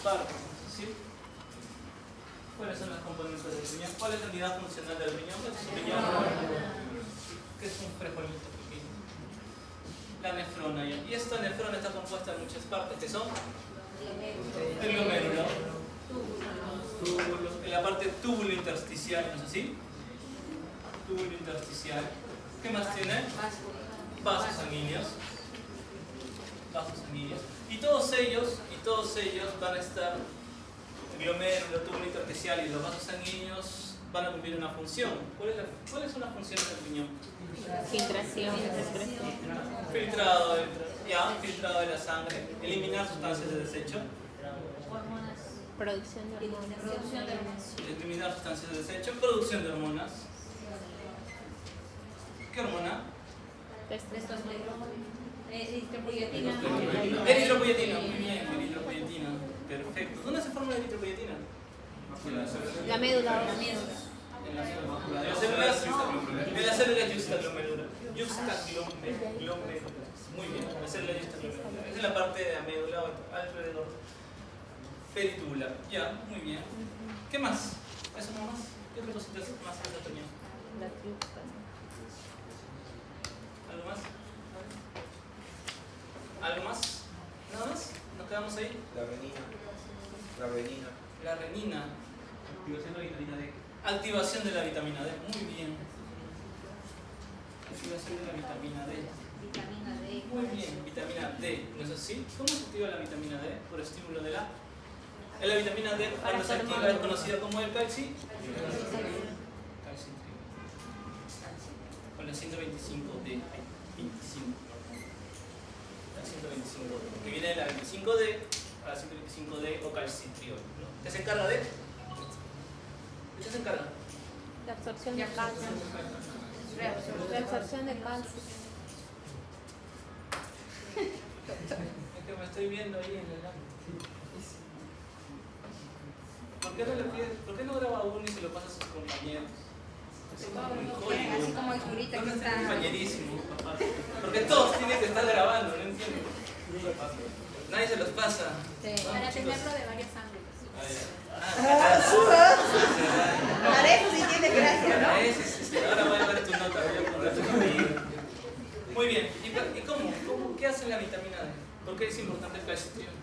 partes, ¿sí? ¿Cuáles son las componentes del riñón? ¿Cuál es la unidad funcional del riñón? Es un riñón que es un frijolito pequeño. La nefrona. Y esta nefrona está compuesta de muchas partes que son el glomérulo, túbulo, en la parte túbulo intersticial, ¿no es así? Túbulo intersticial. ¿Qué más tiene? Vasos sanguíneos. Vasos sanguíneos. Y todos ellos van a estar, el glomérulo, túbulo intersticial y los vasos sanguíneos van a cumplir una función. ¿Cuáles son las funciones del riñón? Filtración, filtrado de la sangre, eliminar sustancias de desecho, producción de hormonas, eliminar sustancias de desecho, producción de hormonas. ¿Qué hormona? Eritropoyetina, muy bien, eritropoyetina, perfecto. ¿Dónde se forma la eritropoyetina? la médula, En las células yuxtaglomerulares. Muy bien, las células yuxtaglomerulares. Es la parte de la médula alrededor peritubular. Ya, muy bien. ¿Qué más? ¿Eso no más? ¿Qué otras cositas más has tenido? la tripa. ¿Algo más? ¿Algo más? ¿Nada más? ¿Nos quedamos ahí? La renina. La renina. Activación de la vitamina D. Activación de la vitamina D. Muy bien. Activación de la vitamina D. Muy bien, vitamina D. ¿No es así? ¿Cómo se activa la vitamina D? Por estímulo de la... La vitamina D cuando se activa es conocida como el calci. Con la 125D. 25. La 125D. Que viene de la 25D a la 125D o calcitriol. ¿No? ¿Qué se encarga de? ¿De qué se encarga? La absorción de calcio. La absorción de calcio. Es que me estoy viendo ahí en el ámbito. ¿Por qué no graba uno y se lo pasa a sus compañeros? Así como el curita que está. Compañerísimo, papá. Porque todos tienen que estar grabando, no entiendo. Nadie se los pasa. Para tenerlo de varios ángulos. Parece si tiene gracia, ¿no? Ahora voy a ver tu nota, voy a poner tu nota. Muy bien. ¿Y cómo? ¿Qué hace la vitamina D? ¿Por qué es importante el calcitriol?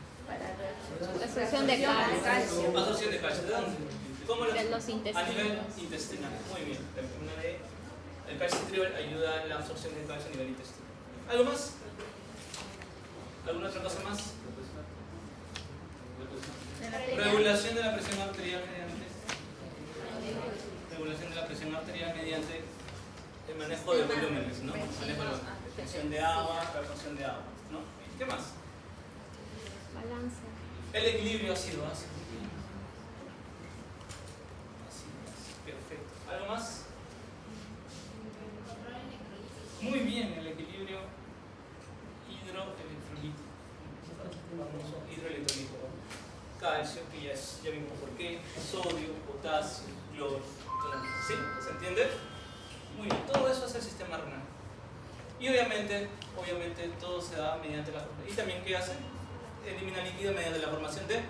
La absorción de calcio. Absorción de calcio. ¿De dónde? ¿Cómo De los intestinos. A nivel intestinal. Muy bien. La vitamina D, el calcitriol ayuda en la absorción de calcio a nivel intestinal. ¿Algo más? ¿Alguna otra cosa más? Regulación de la presión arterial mediante. Regulación de la presión arterial mediante el manejo de volúmenes, ¿no? Manejo de presión de agua, absorción de agua, ¿no? ¿Qué más? Balance. El equilibrio ácido-básico. Perfecto. ¿Algo más? Muy bien, el equilibrio hidroelectrolítico. Famoso hidroelectrolítico. Calcio, que ya vimos por qué. Sodio, potasio, cloro. ¿Sí? ¿Se entiende? Muy bien, todo eso es el sistema renal. Y obviamente todo se da mediante la formación. ¿Y también qué hace? Elimina líquido mediante la formación de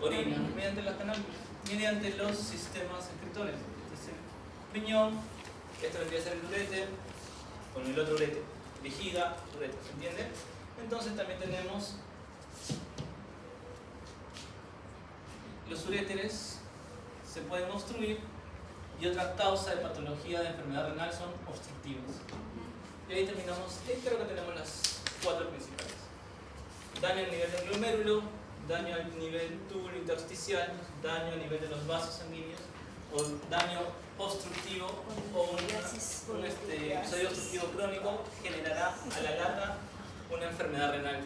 orina, mediante los canales, mediante los sistemas excretores. Este es el riñón, esto vendría a ser el uréter, con el otro uréter, vejiga, uréter, ¿se entiende? Entonces también tenemos los uréteres, se pueden obstruir, y otra causa de patología de enfermedad renal son obstructivos. Y ahí terminamos, creo que tenemos las 4 principales. Daño al nivel del glomérulo, daño al nivel túbulo intersticial, daño a nivel de los vasos sanguíneos, o daño obstructivo, o un episodio obstructivo crónico generará a la larga una enfermedad renal.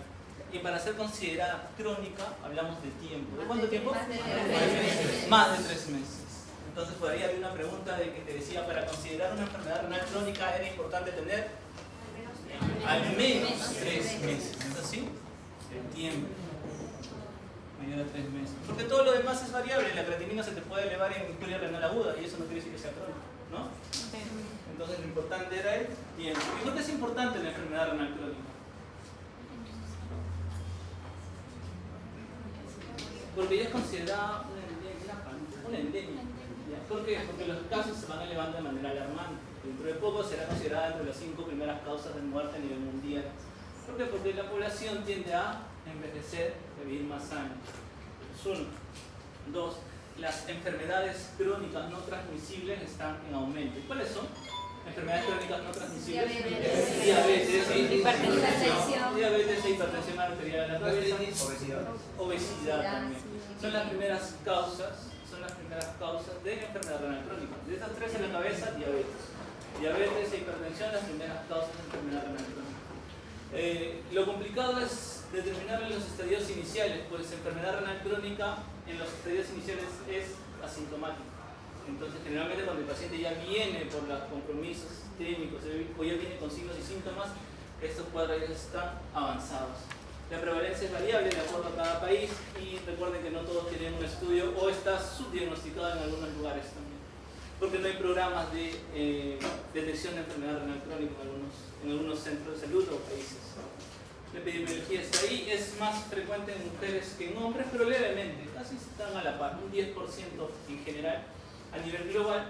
Y para ser considerada crónica, hablamos de tiempo. ¿De cuánto tiempo? Más de 3 meses. Entonces, por ahí había una pregunta de que te decía, para considerar una enfermedad renal crónica era importante tener al menos 3 meses. ¿No es así? El tiempo. Mayor a 3 meses. Porque todo lo demás es variable. La creatinina se te puede elevar en injuria renal aguda y eso no quiere decir que sea crónico, ¿no? Entonces, lo importante era el tiempo. ¿Y por qué es importante la enfermedad renal crónica? Porque ya es considerada una endemia. ¿Ya? ¿Por qué? Porque los casos se van elevando de manera alarmante. Dentro de poco será considerada entre las 5 primeras causas de muerte a nivel mundial. ¿Por qué? Porque la población tiende a envejecer y a vivir más años. Es uno. Dos, las enfermedades crónicas no transmisibles están en aumento. ¿Y cuáles son? Enfermedades crónicas no transmisibles. Diabetes, hipertensión arterial de la cabeza, obesidad también. Son las primeras causas de enfermedad renal crónica. De estas tres en la cabeza, diabetes e hipertensión, las primeras causas de enfermedad renal crónica. Lo complicado es determinar en los estadios iniciales, pues enfermedad renal crónica en los estadios iniciales es asintomática. Entonces, generalmente cuando el paciente ya viene por los compromisos sistémicos o ya viene con signos y síntomas, estos cuadros ya están avanzados. La prevalencia es variable de acuerdo a cada país y recuerden que no todos tienen un estudio o está subdiagnosticado en algunos lugares también, porque no hay programas de detección de enfermedad renal crónica en algunos centros de salud o países. La epidemiología está ahí, es más frecuente en mujeres que en hombres, pero levemente, casi están a la par, un 10% en general. A nivel global,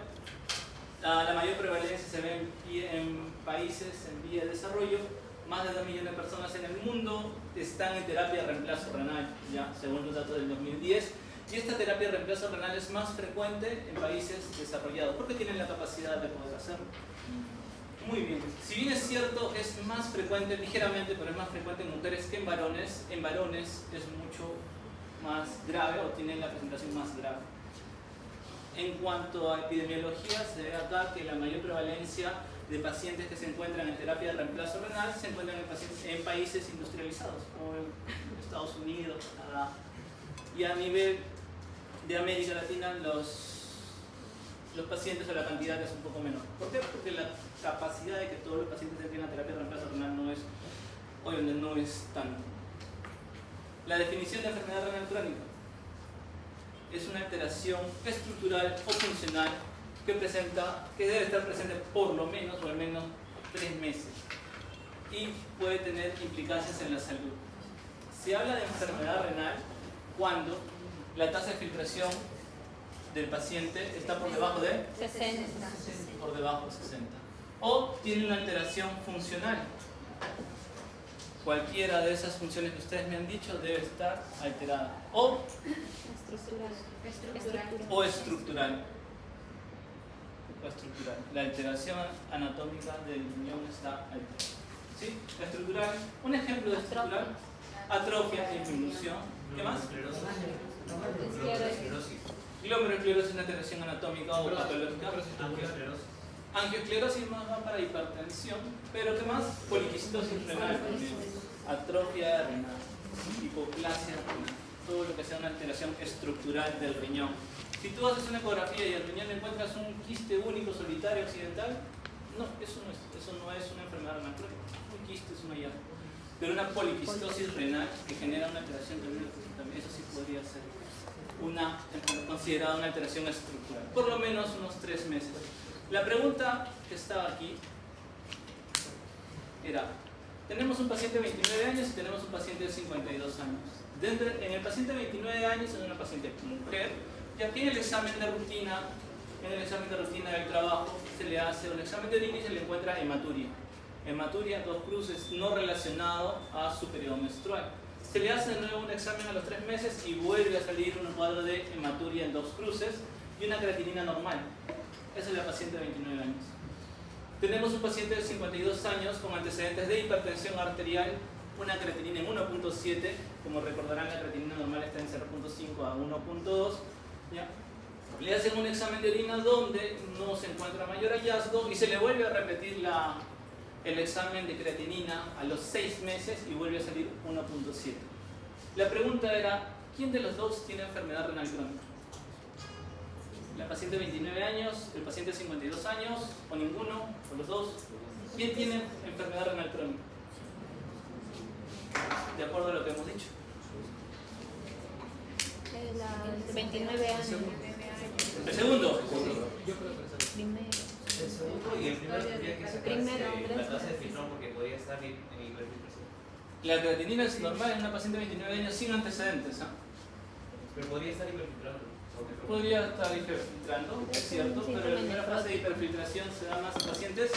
la mayor prevalencia se ve en países en vía de desarrollo. Más de 2 millones de personas en el mundo están en terapia de reemplazo renal, ya según los datos del 2010. Y esta terapia de reemplazo renal es más frecuente en países desarrollados, porque tienen la capacidad de poder hacerlo. Muy bien. Si bien es cierto, es más frecuente, ligeramente, pero es más frecuente en mujeres que en varones es mucho más grave o tienen la presentación más grave. En cuanto a epidemiología, se ve acá que la mayor prevalencia de pacientes que se encuentran en terapia de reemplazo renal se encuentran en países industrializados, como en Estados Unidos, Canadá. Y a nivel de América Latina, los pacientes o la cantidad es un poco menor. ¿Por qué? Porque la capacidad de que todos los pacientes entren a terapia de reemplazo renal no es tanto. La definición de enfermedad renal crónica es una alteración estructural o funcional que debe estar presente por lo menos o al menos 3 meses y puede tener implicancias en la salud. Se habla de enfermedad renal cuando la tasa de filtración del paciente está por debajo de 60. por debajo de 60 o tiene una alteración funcional. Cualquiera de esas funciones que ustedes me han dicho debe estar alterada o estructural. La alteración anatómica del riñón está alterada. ¿Sí? La estructural, un ejemplo de estructural, atrofia, disminución. ¿Qué más? Glomerulosclerosis es una alteración anatómica o patológica. Angiosclerosis más va para hipertensión, pero ¿qué más? Poliquistosis renal, atrofia renal, hipoplasia renal, todo lo que sea una alteración estructural del riñón. Si tú haces una ecografía y el riñón encuentras un quiste único, solitario, accidental, no, eso no es una enfermedad renal crónica. Un quiste es un hallazgo. Pero una poliquistosis renal que genera una alteración también, eso sí podría ser considerada una alteración estructural. Por lo menos unos 3 meses. La pregunta que estaba aquí era, tenemos un paciente de 29 años y tenemos un paciente de 52 años. En el paciente de 29 años es una paciente mujer, y aquí en el examen de rutina del trabajo se le hace un examen de orina y se le encuentra hematuria. Hematuria, 2 cruces, no relacionado a su periodo menstrual. Se le hace de nuevo un examen a los 3 meses y vuelve a salir un cuadro de hematuria en 2 cruces y una creatinina normal. Esa es la paciente de 29 años. Tenemos un paciente de 52 años con antecedentes de hipertensión arterial, una creatinina en 1.7, como recordarán la creatinina normal está en 0.5 a 1.2. ¿Ya? Le hacen un examen de orina donde no se encuentra mayor hallazgo y se le vuelve a repetir el examen de creatinina a los 6 meses y vuelve a salir 1.7. La pregunta era, ¿quién de los dos tiene enfermedad renal crónica? La paciente de 29 años, el paciente de 52 años, o ninguno, o los dos. ¿Quién tiene enfermedad renal crónica? De acuerdo a lo que hemos dicho. La 29 años. El segundo. Primero. El segundo y el primero tendría que Primero, sacarse la tasa de filtrón porque podría estar en hiperfiltración. La creatinina es normal en una paciente de 29 años sin antecedentes. Pero podría estar hiperfiltrando. Podría estar hiperfiltrando, es cierto, pero la primera fase de hiperfiltración se da más a pacientes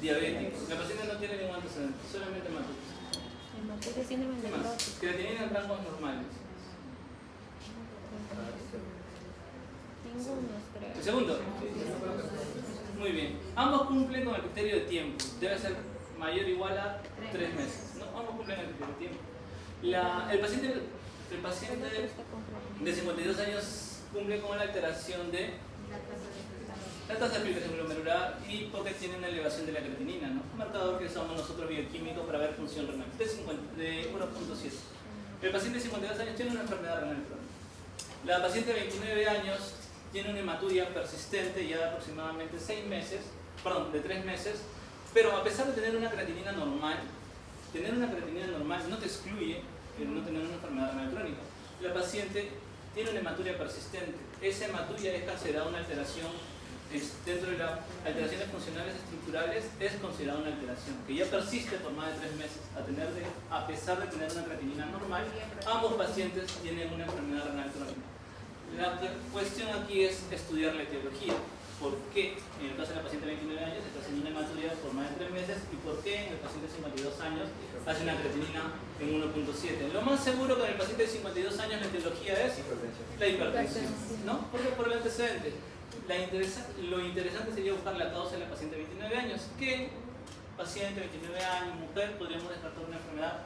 diabéticos. La paciente no tiene ningún antecedente, solamente hematosis. Hematosis, síndrome ¿Qué de más? necrosis. Creatinina en rangos normales. Ninguno, creo. El segundo. Muy bien. Ambos cumplen con el criterio de tiempo. Debe ser mayor o igual a 3 meses. ¿No? Ambos cumplen el criterio de tiempo. El paciente de 52 años cumple con la alteración de la tasa de filtración glomerular y porque tiene una elevación de la creatinina, ¿no? Un marcador que usamos nosotros bioquímicos para ver función renal, de 1.7. El paciente de 52 años tiene una enfermedad renal crónica. La paciente de 29 años tiene una hematuria persistente ya de aproximadamente 3 meses, pero a pesar de tener una creatinina normal no te excluye el no tener una enfermedad renal crónica. La paciente tiene una hematuria persistente. Esa hematuria es considerada una alteración, dentro de las alteraciones funcionales estructurales, es considerada una alteración que ya persiste por más de 3 meses, a pesar de tener una creatinina normal. Ambos pacientes tienen una enfermedad renal crónica. La cuestión aquí es estudiar la etiología. ¿Por qué en el caso de la paciente de 29 años está haciendo una hematuria por más de 3 meses y por qué en el paciente de 52 años hace una creatinina en 1.7? Lo más seguro que en el paciente de 52 años la etiología es la hipertensión, ¿no? Porque por el antecedente. Lo interesante sería buscar la causa de la paciente de 29 años. ¿Qué paciente de 29 años, mujer, podríamos descartar una enfermedad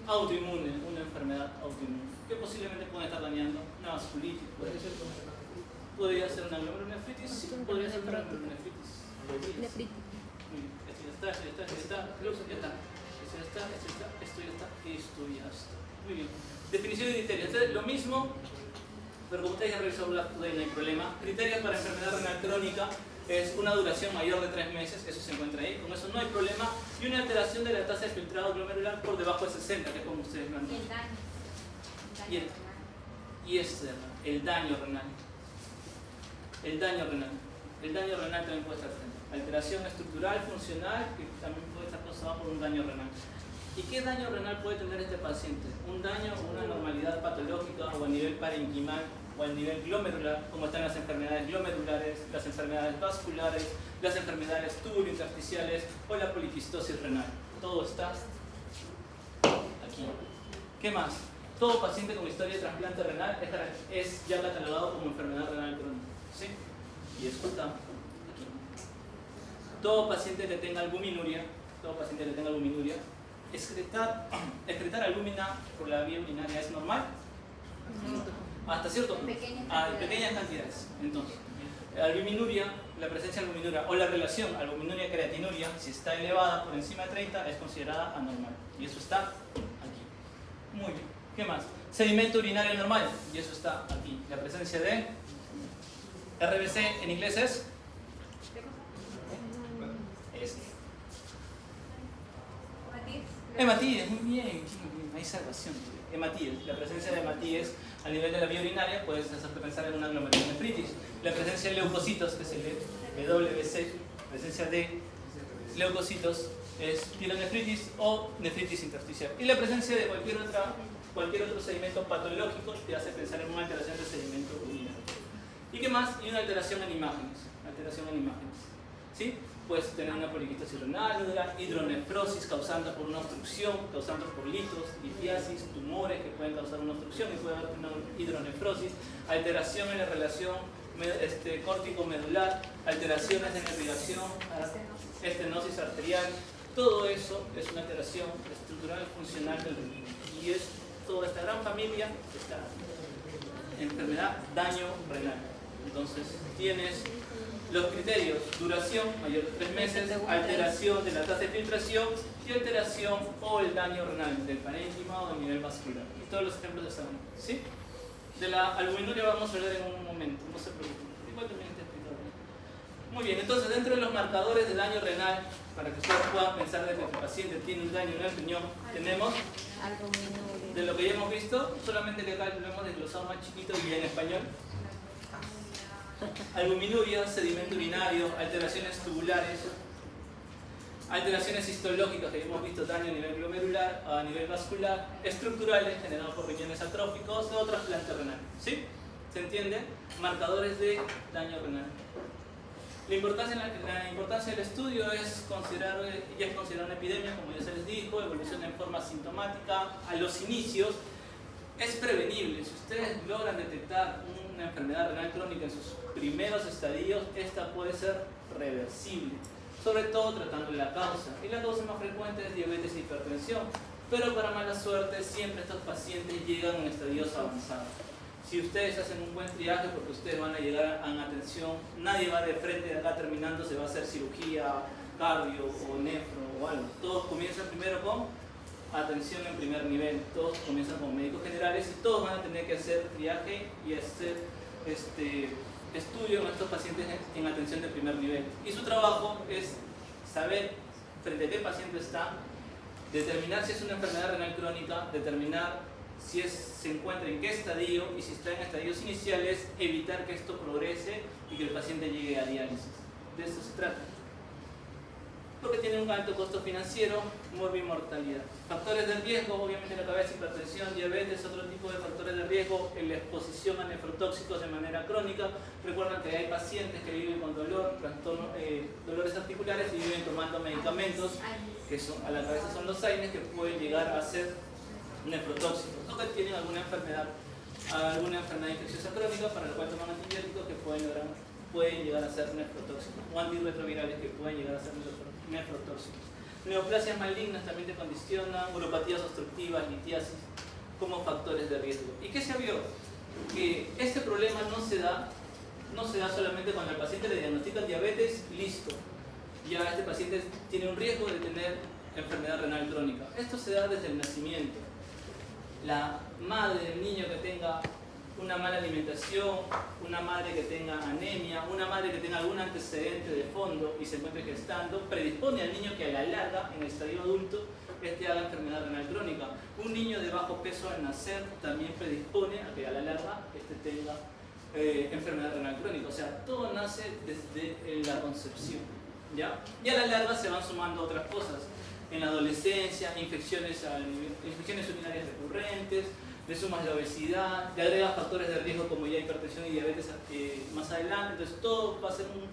autoinmune, una enfermedad autoinmune? Que posiblemente puede estar dañando una vasculitis, podría ser una glomerulonefritis, sí, podría ser una glomerulonefritis. Nefritis. Muy bien, esto ya está, esto ya está. Muy bien. Definición de criterios. Entonces, lo mismo, pero como ustedes ya revisaron la no hay problema. Criterios para enfermedad renal crónica es una duración mayor de 3 meses, eso se encuentra ahí, con eso no hay problema, y una alteración de la tasa de filtrado glomerular por debajo de 60, que es como ustedes lo han dicho. El daño renal. El daño renal también puede estar presente. Alteración estructural, funcional, que también puede estar causada por un daño renal. ¿Y qué daño renal puede tener este paciente? Un daño o una normalidad patológica o a nivel parenquimal o a nivel glomerular, como están las enfermedades glomerulares, las enfermedades vasculares, las enfermedades tubulointersticiales o la poliquistosis renal. Todo está aquí. ¿Qué más? Todo paciente con historia de trasplante renal es ya catalogado como enfermedad renal crónica. ¿Sí? Y eso está aquí. Todo paciente que tenga albuminuria, excretar albúmina por la vía urinaria es normal. Hasta cierto punto. Pequeñas cantidades. Entonces, albuminuria, la presencia de albuminuria o la relación albuminuria-creatinuria, si está elevada por encima de 30, es considerada anormal. Y eso está aquí. Muy bien. ¿Qué más? Sedimento urinario normal, y eso está aquí. La presencia de RBC en inglés es hematíes, muy bien, hay salvación. Hematíes, la presencia de hematíes a nivel de la vía urinaria puede hacerte pensar en una glomerulonefritis. La presencia de leucocitos, que es el WBC, presencia de leucocitos es pielonefritis o nefritis intersticial. Y la presencia de cualquier otro sedimento patológico te hace pensar en una alteración del sedimento urinario. ¿Y qué más? Y una alteración en imágenes. ¿Sí? Puedes tener una poliquistosis renal, hidronefrosis causada por una obstrucción, causando por litos, litiasis, tumores que pueden causar una obstrucción y puede haber una hidronefrosis, alteración en la relación córtico-medular, alteraciones de nerviación, estenosis arterial. Todo eso es una alteración estructural funcional del riñón. Y es toda esta gran familia, esta enfermedad, daño renal. Entonces tienes los criterios: duración mayor de 3 meses, alteración de la tasa de filtración y alteración o el daño renal del parénquima o del nivel vascular. Y todos los ejemplos están ahí, ¿sí? De la albuminuria vamos a hablar en un momento, no se preocupen. Igual también está explicado. Muy bien, entonces dentro de los marcadores de daño renal, para que ustedes puedan pensar de que el paciente tiene un daño en el riñón, tenemos, de lo que ya hemos visto, solamente que acá lo hemos desglosado más chiquito y en español. Albuminuria, sedimento urinario, alteraciones tubulares, alteraciones histológicas que hemos visto, daño a nivel glomerular. cerebrovascular, a nivel vascular, estructurales generados por riñones atróficos o trasplante renal. ¿Sí? ¿Se entiende? Marcadores de daño renal. La importancia del estudio es considerar una epidemia, como ya se les dijo, evoluciona en forma sintomática. A los inicios es prevenible. Si ustedes logran detectar una enfermedad renal crónica en sus primeros estadios, esta puede ser reversible, sobre todo tratando la causa. Y la causa más frecuente es diabetes e hipertensión, pero para mala suerte siempre estos pacientes llegan en estadios avanzados. Si ustedes hacen un buen triaje, porque ustedes van a llegar a una atención, nadie va de frente de acá terminando, se va a hacer cirugía, cardio o nefro o algo. Todos comienzan primero con atención en primer nivel, todos comienzan con médicos generales y todos van a tener que hacer triaje y hacer estudio con estos pacientes en atención de primer nivel. Y su trabajo es saber frente a qué paciente está, determinar si es una enfermedad renal crónica, determinar si se encuentra en qué estadio y si está en estadios iniciales, evitar que esto progrese y que el paciente llegue a diálisis. De eso se trata. Porque tiene un alto costo financiero, morbimortalidad. Factores de riesgo, obviamente la cabeza, hipertensión, diabetes, otro tipo de factores de riesgo, la exposición a nefrotóxicos de manera crónica. Recuerden que hay pacientes que viven con dolor, dolores articulares y viven tomando medicamentos, que a la cabeza son los AINES, que pueden llegar a ser nefrotóxicos, o que tienen alguna enfermedad infecciosa crónica para la cual toman antibióticos que pueden llegar a ser nefrotóxicos, o antirretrovirales que pueden llegar a ser nefrotóxicos. Neoplasias malignas también te condicionan, uropatías obstructivas, litiasis, como factores de riesgo. ¿Y qué se vio? Que este problema no se da solamente cuando al paciente le diagnostican diabetes, listo. Ya este paciente tiene un riesgo de tener enfermedad renal crónica. Esto se da desde el nacimiento. La madre del niño que tenga una mala alimentación, una madre que tenga anemia, una madre que tenga algún antecedente de fondo y se encuentre gestando, predispone al niño que a la larga, en el estadio adulto, haga enfermedad renal crónica. Un niño de bajo peso al nacer también predispone a que a la larga tenga enfermedad renal crónica. O sea, todo nace desde la concepción, ¿ya? Y a la larga se van sumando otras cosas. En la adolescencia, infecciones urinarias recurrentes, le sumas la obesidad, le agregas factores de riesgo como ya hipertensión y diabetes más adelante. Entonces todo va a ser un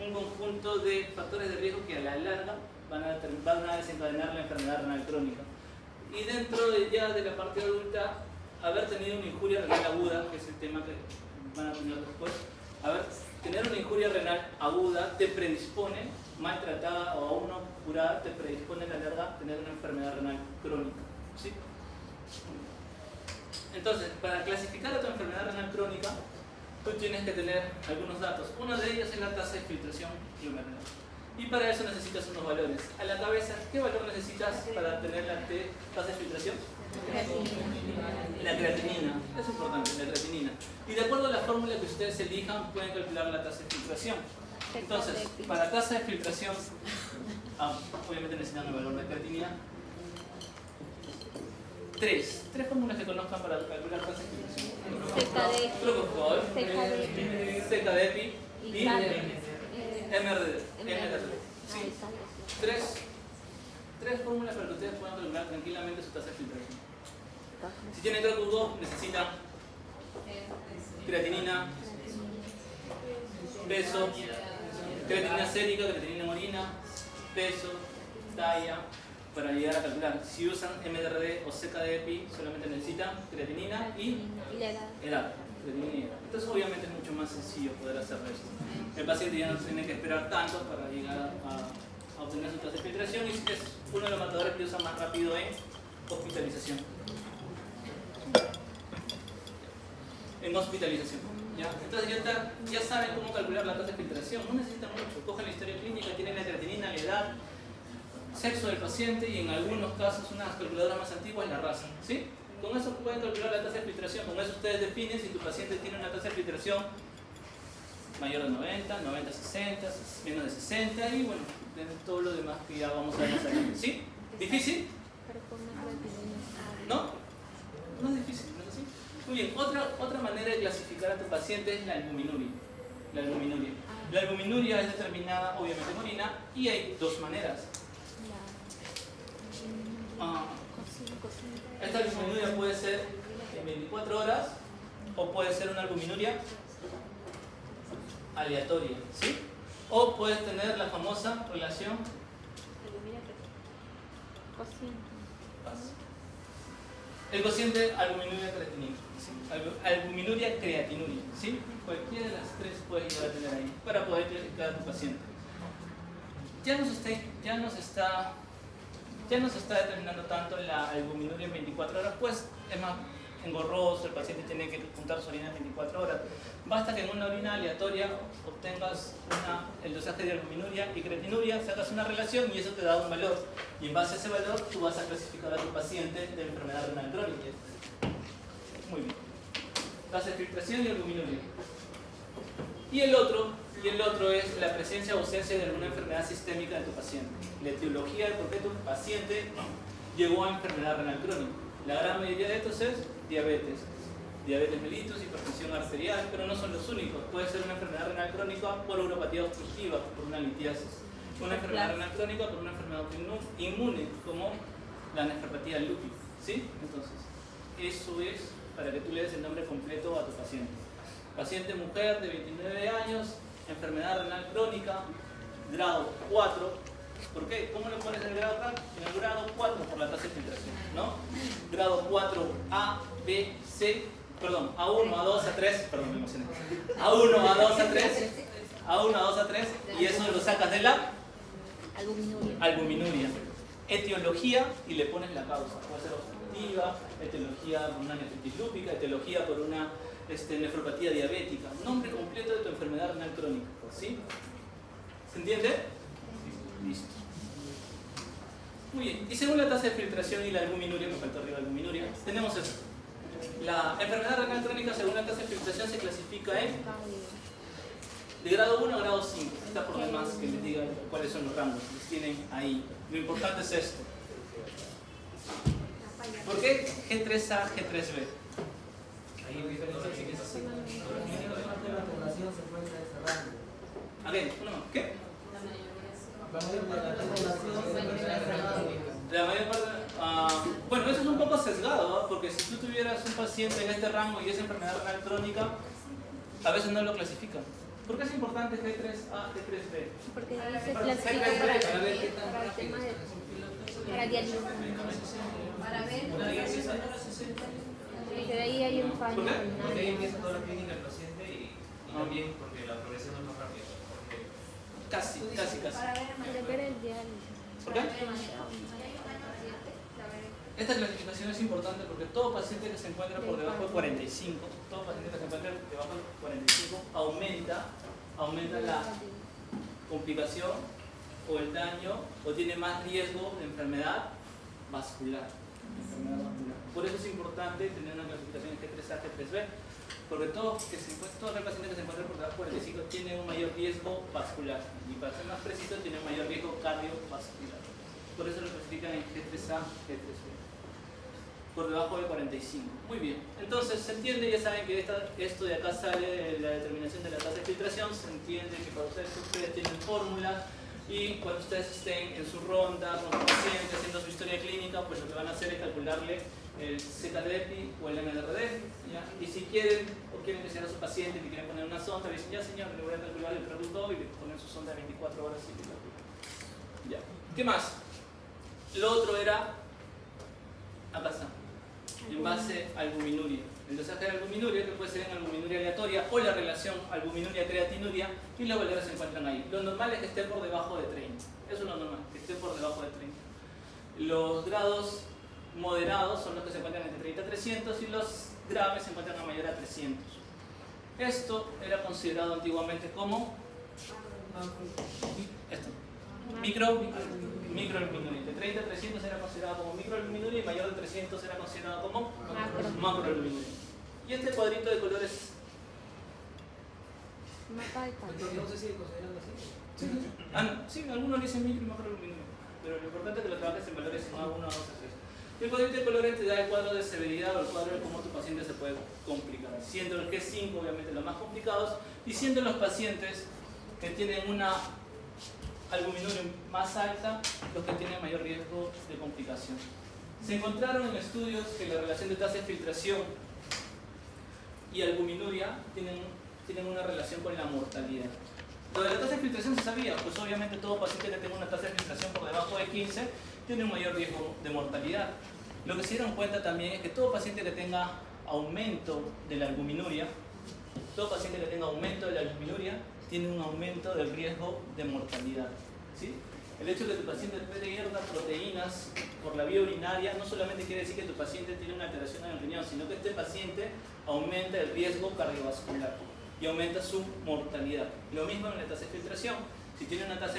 conjunto de factores de riesgo que a la larga van a desencadenar la enfermedad renal crónica. Y dentro ya de la parte adulta, haber tenido una injuria renal aguda, que es el tema que van a tener después, tener una injuria renal aguda te predispone, maltratada o aún no curada, te predispone a la larga a tener una enfermedad renal crónica. ¿Sí? Entonces, para clasificar a tu enfermedad renal crónica, tú tienes que tener algunos datos. Uno de ellos es la tasa de filtración glomerular. Y para eso necesitas unos valores. A la cabeza, ¿qué valor necesitas para tener la tasa de filtración? La creatinina. Es importante, la creatinina. Y de acuerdo a la fórmula que ustedes elijan, pueden calcular la tasa de filtración. Entonces, para tasa de filtración, obviamente necesitan el valor de creatinina. Tres fórmulas que conozcan para calcular tasa de filtración. Glucocol, CKD y MRD. Sí. Tres fórmulas para que ustedes puedan calcular tranquilamente su tasa de filtración. Si tienen CROC2, necesitan creatinina, peso, creatinina sérica, creatinina en orina, peso, talla, para llegar a calcular. Si usan MDRD o CKD-EPI, solamente necesitan creatinina y edad. Entonces obviamente es mucho más sencillo poder hacerlo esto. El paciente ya no tiene que esperar tanto para llegar a obtener su tasa de filtración, y es uno de los marcadores que usan más rápido en hospitalización. ¿Ya? Entonces ya saben cómo calcular la tasa de filtración. No necesitan mucho. Cogen la historia clínica, tienen la creatinina, la edad, sexo del paciente y en algunos casos, unas calculadoras más antiguas, la raza. ¿Sí? Con eso pueden calcular la tasa de filtración. Con eso ustedes definen si tu paciente tiene una tasa de filtración mayor de 90, 90-60, menos de 60 y bueno, de todo lo demás que ya vamos a ver más adelante. ¿Sí? ¿Difícil? ¿No? No es difícil, ¿no es así? Muy bien, otra manera de clasificar a tu paciente es la albuminuria. La albuminuria es determinada obviamente en orina y hay dos maneras. Esta albuminuria puede ser en 24 horas o puede ser una albuminuria aleatoria, ¿sí? O puedes tener la famosa relación el cociente albuminuria creatinuria, ¿sí? Albuminuria creatinuria, ¿sí? Cualquiera de las tres puedes llegar a tener ahí para poder clasificar a tu paciente. Ya nos está determinando tanto la albuminuria en 24 horas, pues es más engorroso, el paciente tiene que juntar su orina en 24 horas. Basta que en una orina aleatoria obtengas el dosaje de albuminuria y creatinuria, sacas una relación y eso te da un valor. Y en base a ese valor tú vas a clasificar a tu paciente de enfermedad renal crónica. Muy bien. Tasa de filtración y albuminuria. Y el otro es la presencia o ausencia de alguna enfermedad sistémica de tu paciente. La etiología de por qué tu paciente llegó a enfermedad renal crónica. La gran mayoría de estos es diabetes mellitus, hipertensión arterial, pero no son los únicos. Puede ser una enfermedad renal crónica por uropatía obstructiva, por una litiasis. Una enfermedad renal crónica por una enfermedad inmune, como la nefropatía lúpica. ¿Sí? Entonces, eso es para que tú le des el nombre completo a tu paciente. Paciente mujer de 29 años, enfermedad renal crónica, grado 4. ¿Por qué? ¿Cómo le pones el grado acá? En el grado 4 por la tasa de filtración, ¿no? Grado 4, A, B, C, perdón, A1, A2, A3, perdón, me emocioné. A1, A2, A3, A1, A2, A3, y eso lo sacas de la albuminuria. Etiología y le pones la causa. Puede ser obstructiva, etiología por una nefritis lúpica, etiología por una nefropatía diabética. Nombre completo de tu enfermedad renal crónica, ¿sí? ¿Se entiende? Listo. Muy bien. Y según la tasa de filtración y la albuminuria, me faltó arriba la albuminuria, tenemos eso. La enfermedad renal crónica según la tasa de filtración se clasifica en de grado 1 a grado 5. Está por demás que les diga cuáles son los rangos. Los tienen ahí. Lo importante es esto. ¿Por qué G3A, G3B? A ver, uno más. ¿Qué? La mayor parte, bueno, eso es un poco sesgado, ¿no? Porque si tú tuvieras un paciente en este rango y es enfermedad renal crónica, a veces no lo clasifican. ¿Por qué es importante G3A, G3B? Porque ahí se clasifica para el tema de para diálisis. Para ver. Porque de ahí hay un fallo. ¿Por qué? Porque ahí empieza toda la clínica del paciente y también porque la progresión es más rápida. Casi. Para ver Para ver el diálisis. ¿Por qué? Esta clasificación es importante porque todo paciente que se encuentra por debajo de 45, todo paciente que se encuentra debajo de 45 aumenta la complicación o el daño o tiene más riesgo de enfermedad vascular. Por eso es importante tener una clasificación G3A, G3B, porque todo el paciente que se encuentra por debajo de 45 tiene un mayor riesgo vascular y para ser más preciso tiene un mayor riesgo cardiovascular. Por eso lo clasifican en G3A, G3B. Por debajo de 45. Muy bien. Entonces se entiende, ya saben que esto de acá sale de la determinación de la tasa de filtración. Se entiende que para ustedes tienen fórmulas y cuando ustedes estén en su ronda con el paciente haciendo su historia clínica, pues lo que van a hacer es calcularle el ZDEPI o el MDRD. ¿Ya? Y si quieren o quieren enseñar a su paciente que quieren poner una sonda, le dicen, ya señor, le voy a calcular el producto y le ponen su sonda de 24 horas y le calculan. Ya. ¿Qué más? Lo otro era acá está. En base a albuminuria. El dosaje de albuminuria, que puede ser en albuminuria aleatoria o la relación albuminuria-creatinuria, y los valores se encuentran ahí. Lo normal es que esté por debajo de 30. Eso es lo normal, que esté por debajo de 30. Los grados moderados son los que se encuentran entre 30 a 300 y los graves se encuentran a mayor a 300. Esto era considerado antiguamente como microalbuminuria. De 30 a 300 era considerado como microalbuminuria y mayor de 300 era considerado como macroalbuminuria. Y este cuadrito de colores. No se sigue considerando así. Sí, algunos dicen micro y macroalbuminuria, pero lo importante es que lo trabajes en valores en A1, A2, A3. Y el cuadrito de colores te da el cuadro de severidad o el cuadro de cómo tu paciente se puede complicar. Siendo el G5 obviamente los más complicados y siendo los pacientes que tienen una albuminuria más alta los que tienen mayor riesgo de complicación. Se encontraron en estudios que la relación de tasa de filtración y albuminuria tienen una relación con la mortalidad. Lo de la tasa de filtración se sabía, pues obviamente todo paciente que tenga una tasa de filtración por debajo de 15 tiene un mayor riesgo de mortalidad. Lo que se dieron cuenta también es que todo paciente que tenga aumento de la albuminuria, tiene un aumento del riesgo de mortalidad. ¿Sí? El hecho de que tu paciente pierda proteínas por la vía urinaria no solamente quiere decir que tu paciente tiene una alteración en el riñón, sino que este paciente aumenta el riesgo cardiovascular y aumenta su mortalidad. Lo mismo en la tasa de filtración. Si tiene una tasa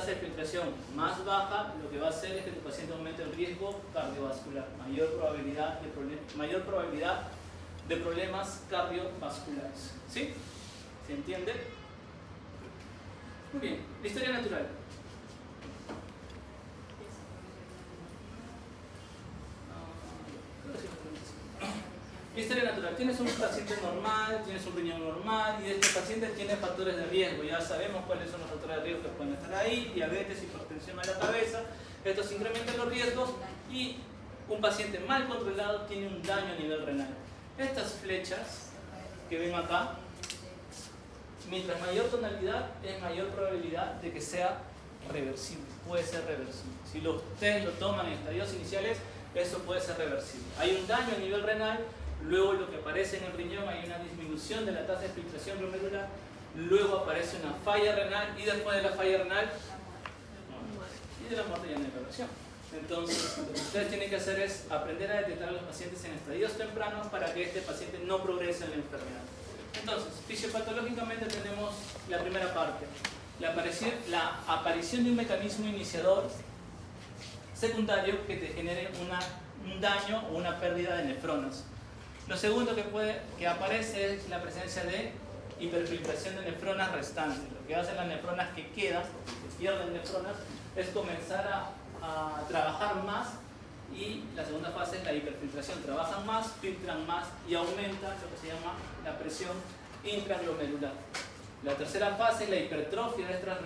de filtración más baja, lo que va a hacer es que tu paciente aumente el riesgo cardiovascular, mayor probabilidad de problemas cardiovasculares. ¿Sí? ¿Se entiende? Muy bien, la historia natural. La historia natural. Tienes un paciente normal, tienes un riñón normal y este paciente tiene factores de riesgo. Ya sabemos cuáles son los factores de riesgo que pueden estar ahí: diabetes, hipertensión a la cabeza. Estos incrementan los riesgos y un paciente mal controlado tiene un daño a nivel renal. Estas flechas que ven acá, mientras mayor tonalidad, es mayor probabilidad de que sea reversible. Puede ser reversible. Si ustedes lo toman en estadios iniciales, eso puede ser reversible. Hay un daño a nivel renal, luego lo que aparece en el riñón, hay una disminución de la tasa de filtración glomerular, luego aparece una falla renal y después de la falla renal y de la muerte ya no hay reversión. Entonces, lo que ustedes tienen que hacer es aprender a detectar a los pacientes en estadios tempranos para que este paciente no progrese en la enfermedad. Entonces, fisiopatológicamente tenemos la primera parte, la aparición de un mecanismo iniciador secundario que te genere un daño o una pérdida de nefronas. Lo segundo que aparece es la presencia de hiperfiltración de nefronas restantes. Lo que hacen las nefronas que quedan, que se pierden nefronas, es comenzar a trabajar más, y la segunda fase es la hiperfiltración. Trabajan más, filtran más y aumenta lo que se llama la presión intraglomerular. La tercera fase es la hipertrofia de estas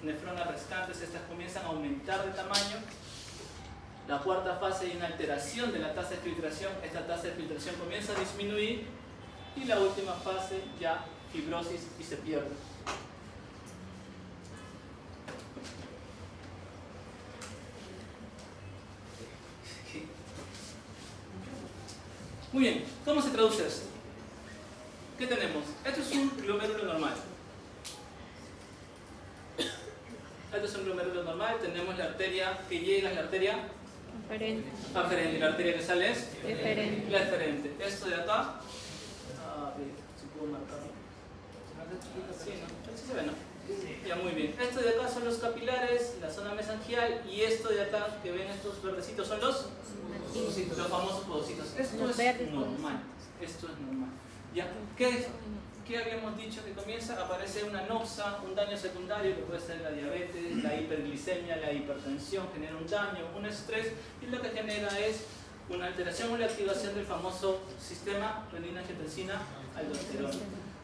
nefronas restantes. Estas comienzan a aumentar de tamaño. La cuarta fase hay una alteración de la tasa de filtración. Esta tasa de filtración comienza a disminuir. Y la última fase ya fibrosis y se pierde. Muy bien, ¿cómo se traduce esto? ¿Qué tenemos? Esto es un glomérulo normal. Tenemos la arteria que llega, es la arteria aferente, y la arteria que sale es la eferente. Esto de acá, si puedo marcarlo. Sí, ¿no? ¿Sí se ve, no? Ya, muy bien. Esto de acá son los capilares, la zona mesangial, y esto de acá que ven, estos verdecitos, son los famosos podocitos. Esto es normal. ¿Ya? ¿Qué habíamos dicho que comienza? Aparece una noxa, un daño secundario que puede ser la diabetes, la hiperglicemia, la hipertensión, genera un daño, un estrés, y lo que genera es una alteración o la activación del famoso sistema renina-angiotensina-aldosterona,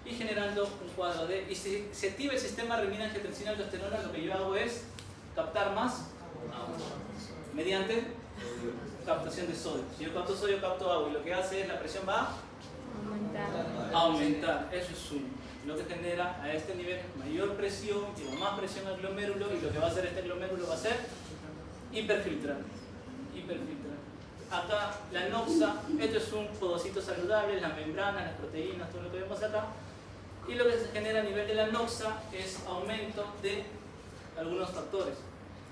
y generando un cuadro de... Y si se activa el sistema renina-angiotensina-aldosterona, lo que yo hago es captar más mediante captación de sodio. Si yo capto sodio, capto agua, y lo que hace es la presión va a aumentar. Eso es uno. Lo que genera a este nivel mayor presión, lleva más presión al glomérulo, y lo que va a hacer este glomérulo va a ser hiperfiltrar. Acá la noxa, esto es un podocito saludable, las membranas, las proteínas, todo lo que vemos acá. Y lo que se genera a nivel de la noxa es aumento de algunos factores.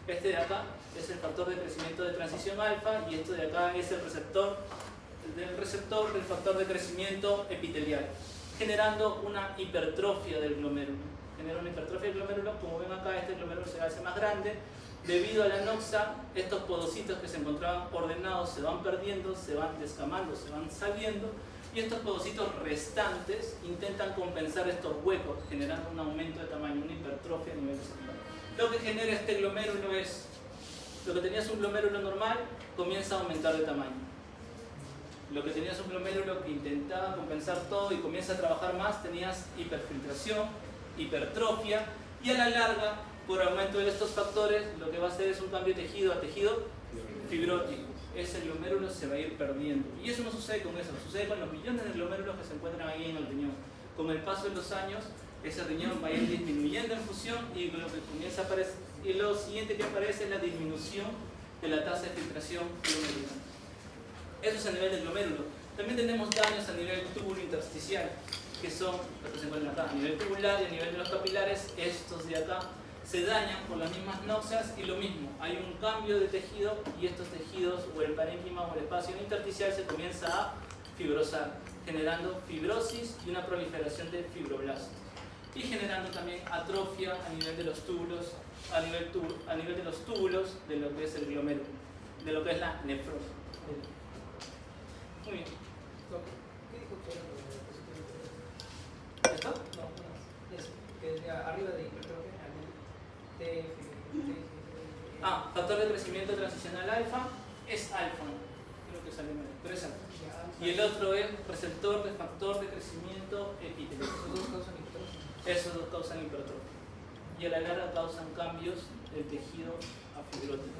Este de acá es el factor de crecimiento de transición alfa, y esto de acá es el receptor del factor de crecimiento epitelial, generando una hipertrofia del glomérulo. Genera una hipertrofia del glomérulo. Como ven acá, este glomérulo se hace más grande. Debido a la noxa, estos podocitos que se encontraban ordenados se van perdiendo, se van descamando, se van saliendo, y estos podocitos restantes intentan compensar estos huecos, generando un aumento de tamaño, una hipertrofia a nivel celular. Lo que genera este glomérulo es, lo que tenías un glomérulo normal comienza a aumentar de tamaño. Lo que tenías un glomérulo que intentaba compensar todo y comienza a trabajar más, tenías hiperfiltración, hipertrofia, y a la larga por aumento de estos factores, lo que va a hacer es un cambio de tejido a tejido fibrótico. Ese glomérulo se va a ir perdiendo. Y eso no sucede con eso, sucede con los millones de glomérulos que se encuentran ahí en el riñón. Con el paso de los años, ese riñón va a ir disminuyendo en función y lo que comienza a aparecer, y lo siguiente que aparece es la disminución de la tasa de filtración glomerular. Eso es a nivel del glomérulo. También tenemos daños a nivel túbulo intersticial, que son los que se encuentran acá. A nivel tubular y a nivel de los capilares, estos de acá se dañan por las mismas náuseas y lo mismo, hay un cambio de tejido y estos tejidos o el parénquima o el espacio intersticial se comienza a fibrosar, generando fibrosis y una proliferación de fibroblastos y generando también atrofia a nivel de los túbulos, a nivel de los túbulos de lo que es el glomérulo, de lo que es la nefrosis. Muy bien. ¿Qué dijo que era lo de ¿Ya está? No, no, eso, que es arriba de hipertrofia, Factor de crecimiento transicional alfa es alfa, creo que sale mal, pero es alfa. Y el otro es receptor de factor de crecimiento epitelioso. Esos dos causan hipertrofia. Y a la larga causan cambios del tejido afibrótico.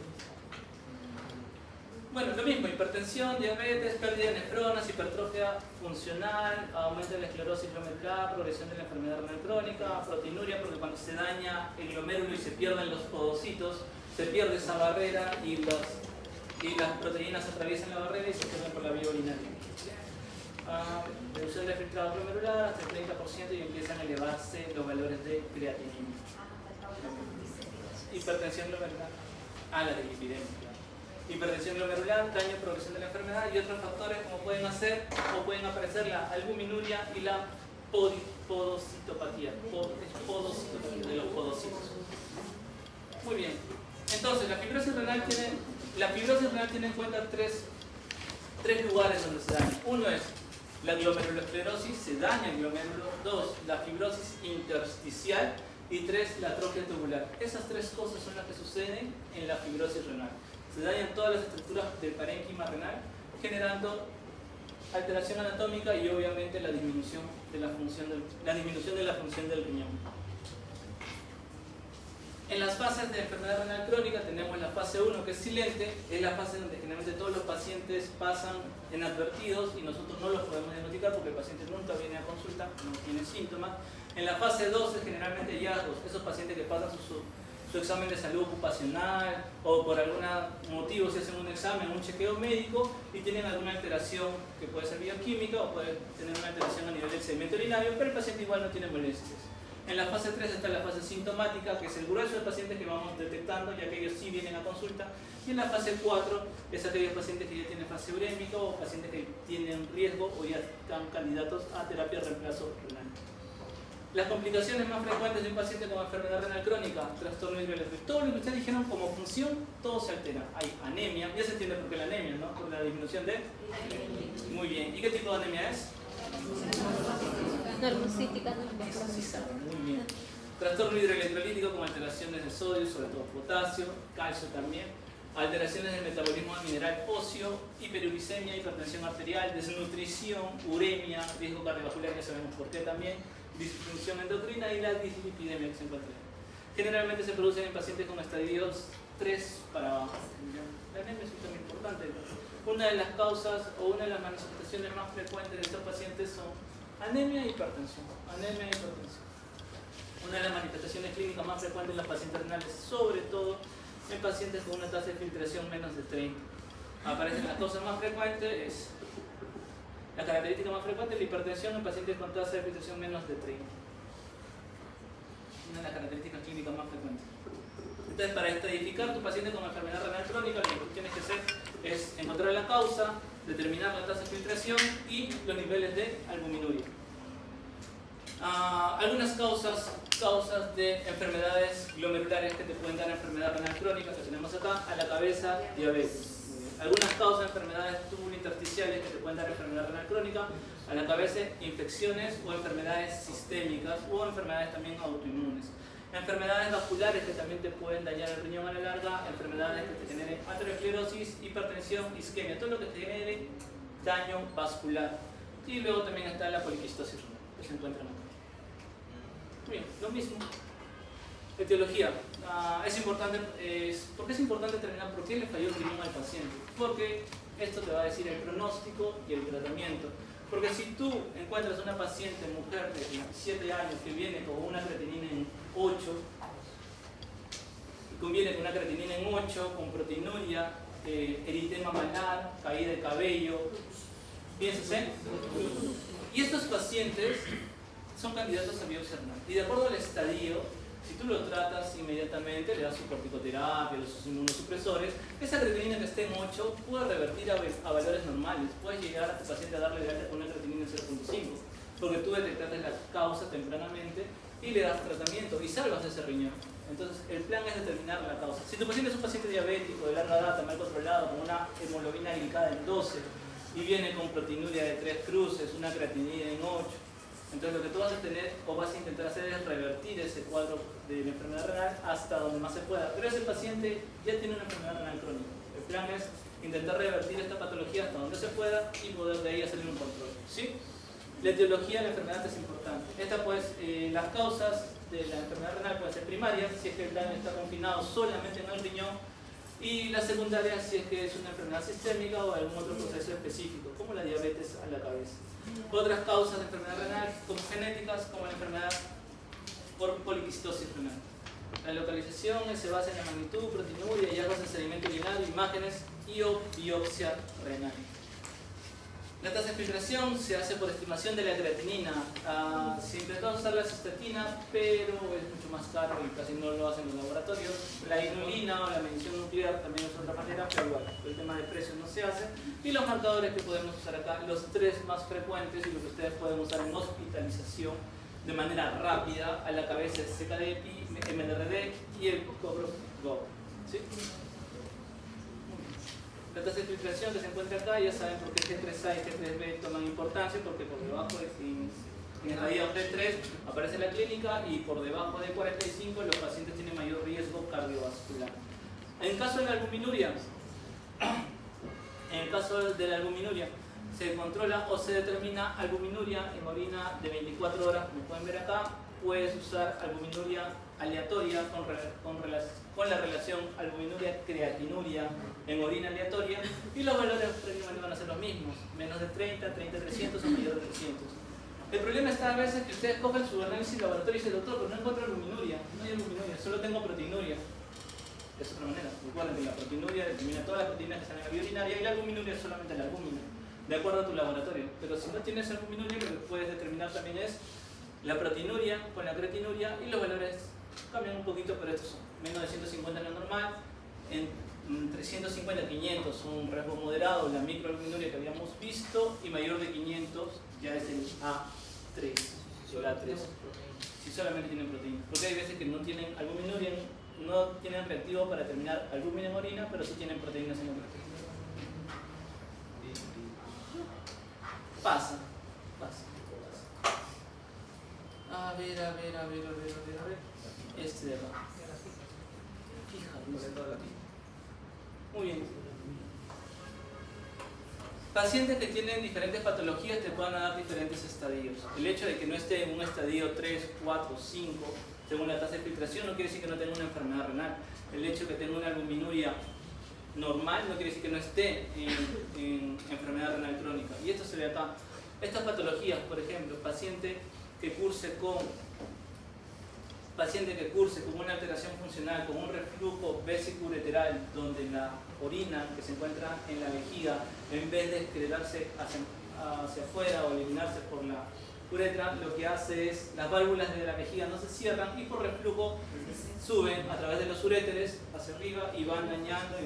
Bueno, lo mismo, hipertensión, diabetes, pérdida de nefronas, hipertrofia funcional, aumento de la esclerosis glomerular, progresión de la enfermedad renal crónica, proteinuria, porque cuando se daña el glomérulo y se pierden los podocitos, se pierde esa barrera y las proteínas atraviesan la barrera y se pierden por la vía urinaria. Reducción del filtrado glomerular hasta el 30% y empiezan a elevarse los valores de creatinina. Hipertensión glomerular. La de lipidemia, claro. Hipertensión glomerular, daño, progresión de la enfermedad y otros factores como pueden hacer o pueden aparecer la albuminuria y la podocitopatía, de los podocitos. Muy bien. Entonces, la fibrosis renal tiene en cuenta tres lugares donde se daña. Uno es la glomerulosclerosis, se daña el glomérulo. 2, la fibrosis intersticial. Y 3, la atrofia tubular. Esas tres cosas son las que suceden en la fibrosis renal. Se dañan todas las estructuras del parénquima renal, generando alteración anatómica y obviamente la disminución de la función del riñón. En las fases de enfermedad renal crónica tenemos la fase 1, que es silente, es la fase donde generalmente todos los pacientes pasan inadvertidos y nosotros no los podemos diagnosticar porque el paciente nunca viene a consulta, no tiene síntomas. En la fase 2 es generalmente hallazgos, esos pacientes que pasan su examen de salud ocupacional o por algún motivo se hacen un examen, un chequeo médico y tienen alguna alteración que puede ser bioquímica o puede tener una alteración a nivel del sedimento urinario, pero el paciente igual no tiene molestias. En la fase 3 está la fase sintomática, que es el grueso de pacientes que vamos detectando, ya que ellos sí vienen a consulta. Y en la fase 4 es aquellos pacientes que ya tienen fase urémica o pacientes que tienen riesgo o ya están candidatos a terapia de reemplazo renal. Las complicaciones más frecuentes de un paciente con enfermedad renal crónica, trastorno hidroeléctrico, todo lo que ustedes dijeron como función, todo se altera. Hay anemia, ya se entiende por qué la anemia, ¿no? Por la disminución de... Muy bien. ¿Y qué tipo de anemia es? Normocítica, muy bien. Trastorno hidroelectrolítico con alteraciones de sodio, sobre todo potasio, calcio también, alteraciones del metabolismo del mineral óseo, hiperuricemia, hipertensión arterial, desnutrición, uremia, riesgo cardiovascular, ya sabemos por qué también, disfunción endocrina y la dislipidemia que se encuentra. Generalmente se producen en pacientes con estadios 3 para abajo. La anemia es un tema importante. Una de las causas o una de las manifestaciones más frecuentes de estos pacientes son anemia e hipertensión. Anemia e hipertensión. Una de las manifestaciones clínicas más frecuentes en los pacientes renales, sobre todo en pacientes con una tasa de filtración menos de 30. Aparecen las causas más frecuentes, la característica más frecuente es la hipertensión en pacientes con tasa de filtración menos de 30. Una de las características clínicas más frecuentes. Entonces, para estadificar tu paciente con enfermedad renal crónica, lo que tienes que hacer es encontrar la causa, determinar la tasa de filtración y los niveles de albuminuria. Algunas causas de enfermedades glomerulares que te pueden dar enfermedad renal crónica que tenemos acá, a la cabeza, diabetes. Algunas causas de enfermedades tubulointersticiales que te pueden dar enfermedad renal crónica, a la cabeza, infecciones o enfermedades sistémicas o enfermedades también autoinmunes. Enfermedades vasculares que también te pueden dañar el riñón a la larga, enfermedades que te generen aterosclerosis, hipertensión, isquemia, todo lo que te genere daño vascular. Y luego también está la poliquistosis renal, que se encuentran acá. Bien, lo mismo. Etiología. Es importante, ¿por qué es importante determinar por qué le falló el riñón al paciente? Porque esto te va a decir el pronóstico y el tratamiento. Porque si tú encuentras una paciente, mujer de 27 años, que viene con una creatinina en 8, y conviene con una creatinina en 8, con proteinuria, eritema malar, caída de cabello, piénsese. Y estos pacientes son candidatos a biopsia renal. Y de acuerdo al estadio, si tú lo tratas inmediatamente, le das su corticoterapia, sus inmunosupresores, esa creatinina que esté en 8 puede revertir a valores normales. Puedes llegar a tu paciente a darle de alta con una creatinina en 0.5, porque tú detectaste la causa tempranamente y le das tratamiento y salvas ese riñón. Entonces, el plan es determinar la causa. Si tu paciente es un paciente diabético de larga data, mal controlado, con una hemoglobina glicada en 12 y viene con proteinuria de 3 cruces, una creatinina en 8, entonces lo que tú vas a tener o vas a intentar hacer es revertir ese cuadro de la enfermedad renal hasta donde más se pueda. Pero ese paciente ya tiene una enfermedad renal crónica. El plan es intentar revertir esta patología hasta donde se pueda y poder de ahí hacer un control. ¿Sí? La etiología de la enfermedad es importante. Las causas de la enfermedad renal pueden ser primarias, si es que el daño está confinado solamente en el riñón, y la secundaria si es que es una enfermedad sistémica o algún otro proceso específico, como la diabetes a la cabeza. Otras causas de enfermedad renal como genéticas, como la enfermedad por poliquistosis renal. La localización se basa en la magnitud, proteinuria, hallazgos en sedimento urinario, imágenes y o biopsia renal. La tasa de filtración se hace por estimación de la creatinina. Se intentó usar la cistatina, pero es mucho más caro y casi no lo hacen los laboratorios. La inulina o la medición nuclear también es otra manera, pero igual, el tema de precios no se hace. Y los marcadores que podemos usar acá, los 3 más frecuentes y lo que ustedes pueden usar en hospitalización de manera rápida, a la cabeza es CKD-EPI, MDRD y el COBRO-GO. ¿Sí? La tasa de filtración que se encuentra acá, ya saben por qué G3A y G3B toman importancia, porque por debajo en el radio G3 aparece la clínica y por debajo de 45 los pacientes tienen mayor riesgo cardiovascular. En caso de la albuminuria, se controla o se determina albuminuria en orina de 24 horas, como pueden ver acá. Puedes usar albuminuria aleatoria con la relación albuminuria-creatinuria en orina aleatoria, y los valores prácticamente van a ser los mismos, menos de 30, 300 o mayor de 300. El problema está a veces que ustedes cogen su análisis laboratorio y dicen, doctor, pero no encuentro albuminuria, no hay albuminuria, solo tengo proteinuria. Es otra manera. Recuerden que la proteinuria determina todas las proteínas que están en la vía urinaria y la albuminuria es solamente la albúmina, de acuerdo a tu laboratorio. Pero si no tienes albuminuria, lo que puedes determinar también es la proteinuria con la creatinuria, y los valores cambian un poquito, pero estos son menos de 150 es lo normal, entre 150 y 500 un riesgo moderado, la microalbuminuria que habíamos visto, y mayor de 500 ya es el A3, el A3, si solamente tienen proteína. Porque hay veces que no tienen albuminuria, no tienen reactivo para determinar albúmina en orina, pero sí tienen proteínas en orina. Pasa. A ver. Este de acá. Fíjate. Muy bien. Pacientes que tienen diferentes patologías te pueden dar diferentes estadios. El hecho de que no esté en un estadio 3, 4, 5, según la tasa de filtración, no quiere decir que no tenga una enfermedad renal. El hecho de que tenga una albuminuria normal no quiere decir que no esté en enfermedad renal crónica. Y esto se ve acá. Estas patologías, por ejemplo, paciente que curse con una alteración funcional, con un reflujo vesiculoreteral, donde la orina que se encuentra en la vejiga, en vez de excretarse hacia afuera o eliminarse por la uretra, lo que hace es las válvulas de la vejiga no se cierran y por reflujo suben a través de los uréteres hacia arriba y van dañando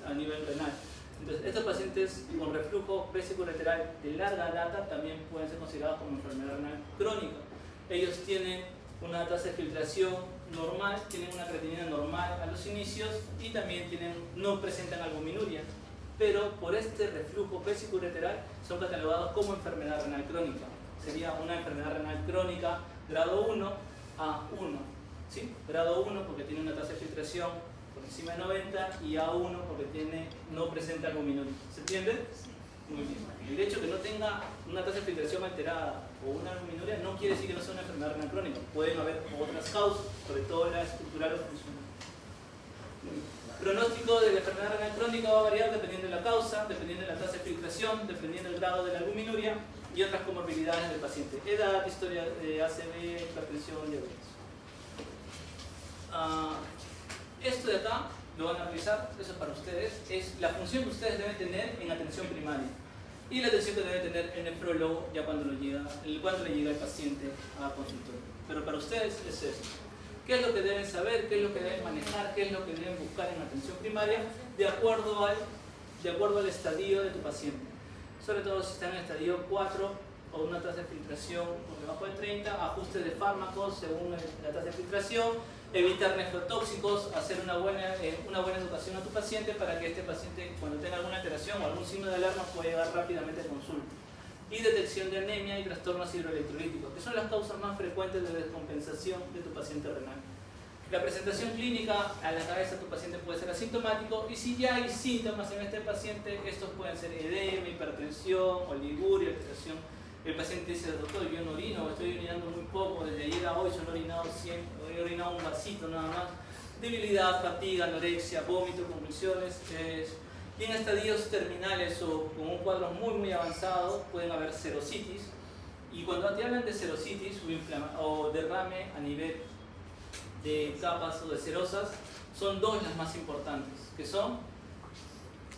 a nivel renal. Entonces, estos pacientes con reflujo vesiculoreteral de larga data también pueden ser considerados como enfermedad renal crónica. Ellos tienen una tasa de filtración normal, tienen una creatinina normal a los inicios y también no presentan albuminuria, pero por este reflujo vesiculoreteral son catalogados como enfermedad renal crónica. Sería una enfermedad renal crónica grado 1 A1, ¿sí? Grado 1 porque tiene una tasa de filtración por encima de 90 y A1 porque no presenta albuminuria. ¿Se entiende? Muy bien. El hecho de que no tenga una tasa de filtración alterada o una albuminuria no quiere decir que no sea una enfermedad renal crónica. Pueden haber otras causas, sobre todo la estructural o funcional. Pronóstico de la enfermedad renal crónica va a variar dependiendo de la causa, dependiendo de la tasa de filtración, dependiendo del grado de la albuminuria y otras comorbilidades del paciente. Edad, historia de ACV, hipertensión, diabetes. Esto de acá lo van a revisar, eso es para ustedes, es la función que ustedes deben tener en atención primaria y la atención que debe tener el nefrólogo ya cuando le llega el paciente a consultorio. Pero para ustedes es esto. ¿Qué es lo que deben saber? ¿Qué es lo que deben manejar? ¿Qué es lo que deben buscar en atención primaria? De acuerdo al estadio de tu paciente. Sobre todo si está en el estadio 4 o una tasa de filtración por debajo de 30, ajuste de fármacos según la tasa de filtración, evitar nefrotóxicos, hacer una buena educación a tu paciente para que este paciente, cuando tenga alguna alteración o algún signo de alarma, pueda llegar rápidamente a consulta. Y detección de anemia y trastornos hidroelectrolíticos, que son las causas más frecuentes de descompensación de tu paciente renal. La presentación clínica a la cabeza de tu paciente puede ser asintomático y si ya hay síntomas en este paciente, estos pueden ser edema, hipertensión, oliguria, alteración. El paciente dice, doctor, yo no orino, estoy orinando muy poco, desde ayer a hoy solo he orinado un vasito nada más. Debilidad, fatiga, anorexia, vómito, convulsiones. Y en estadios terminales o con un cuadro muy avanzado pueden haber serositis. Y cuando te hablan de serositis o derrame a nivel de capas o de serosas, son dos las más importantes, que son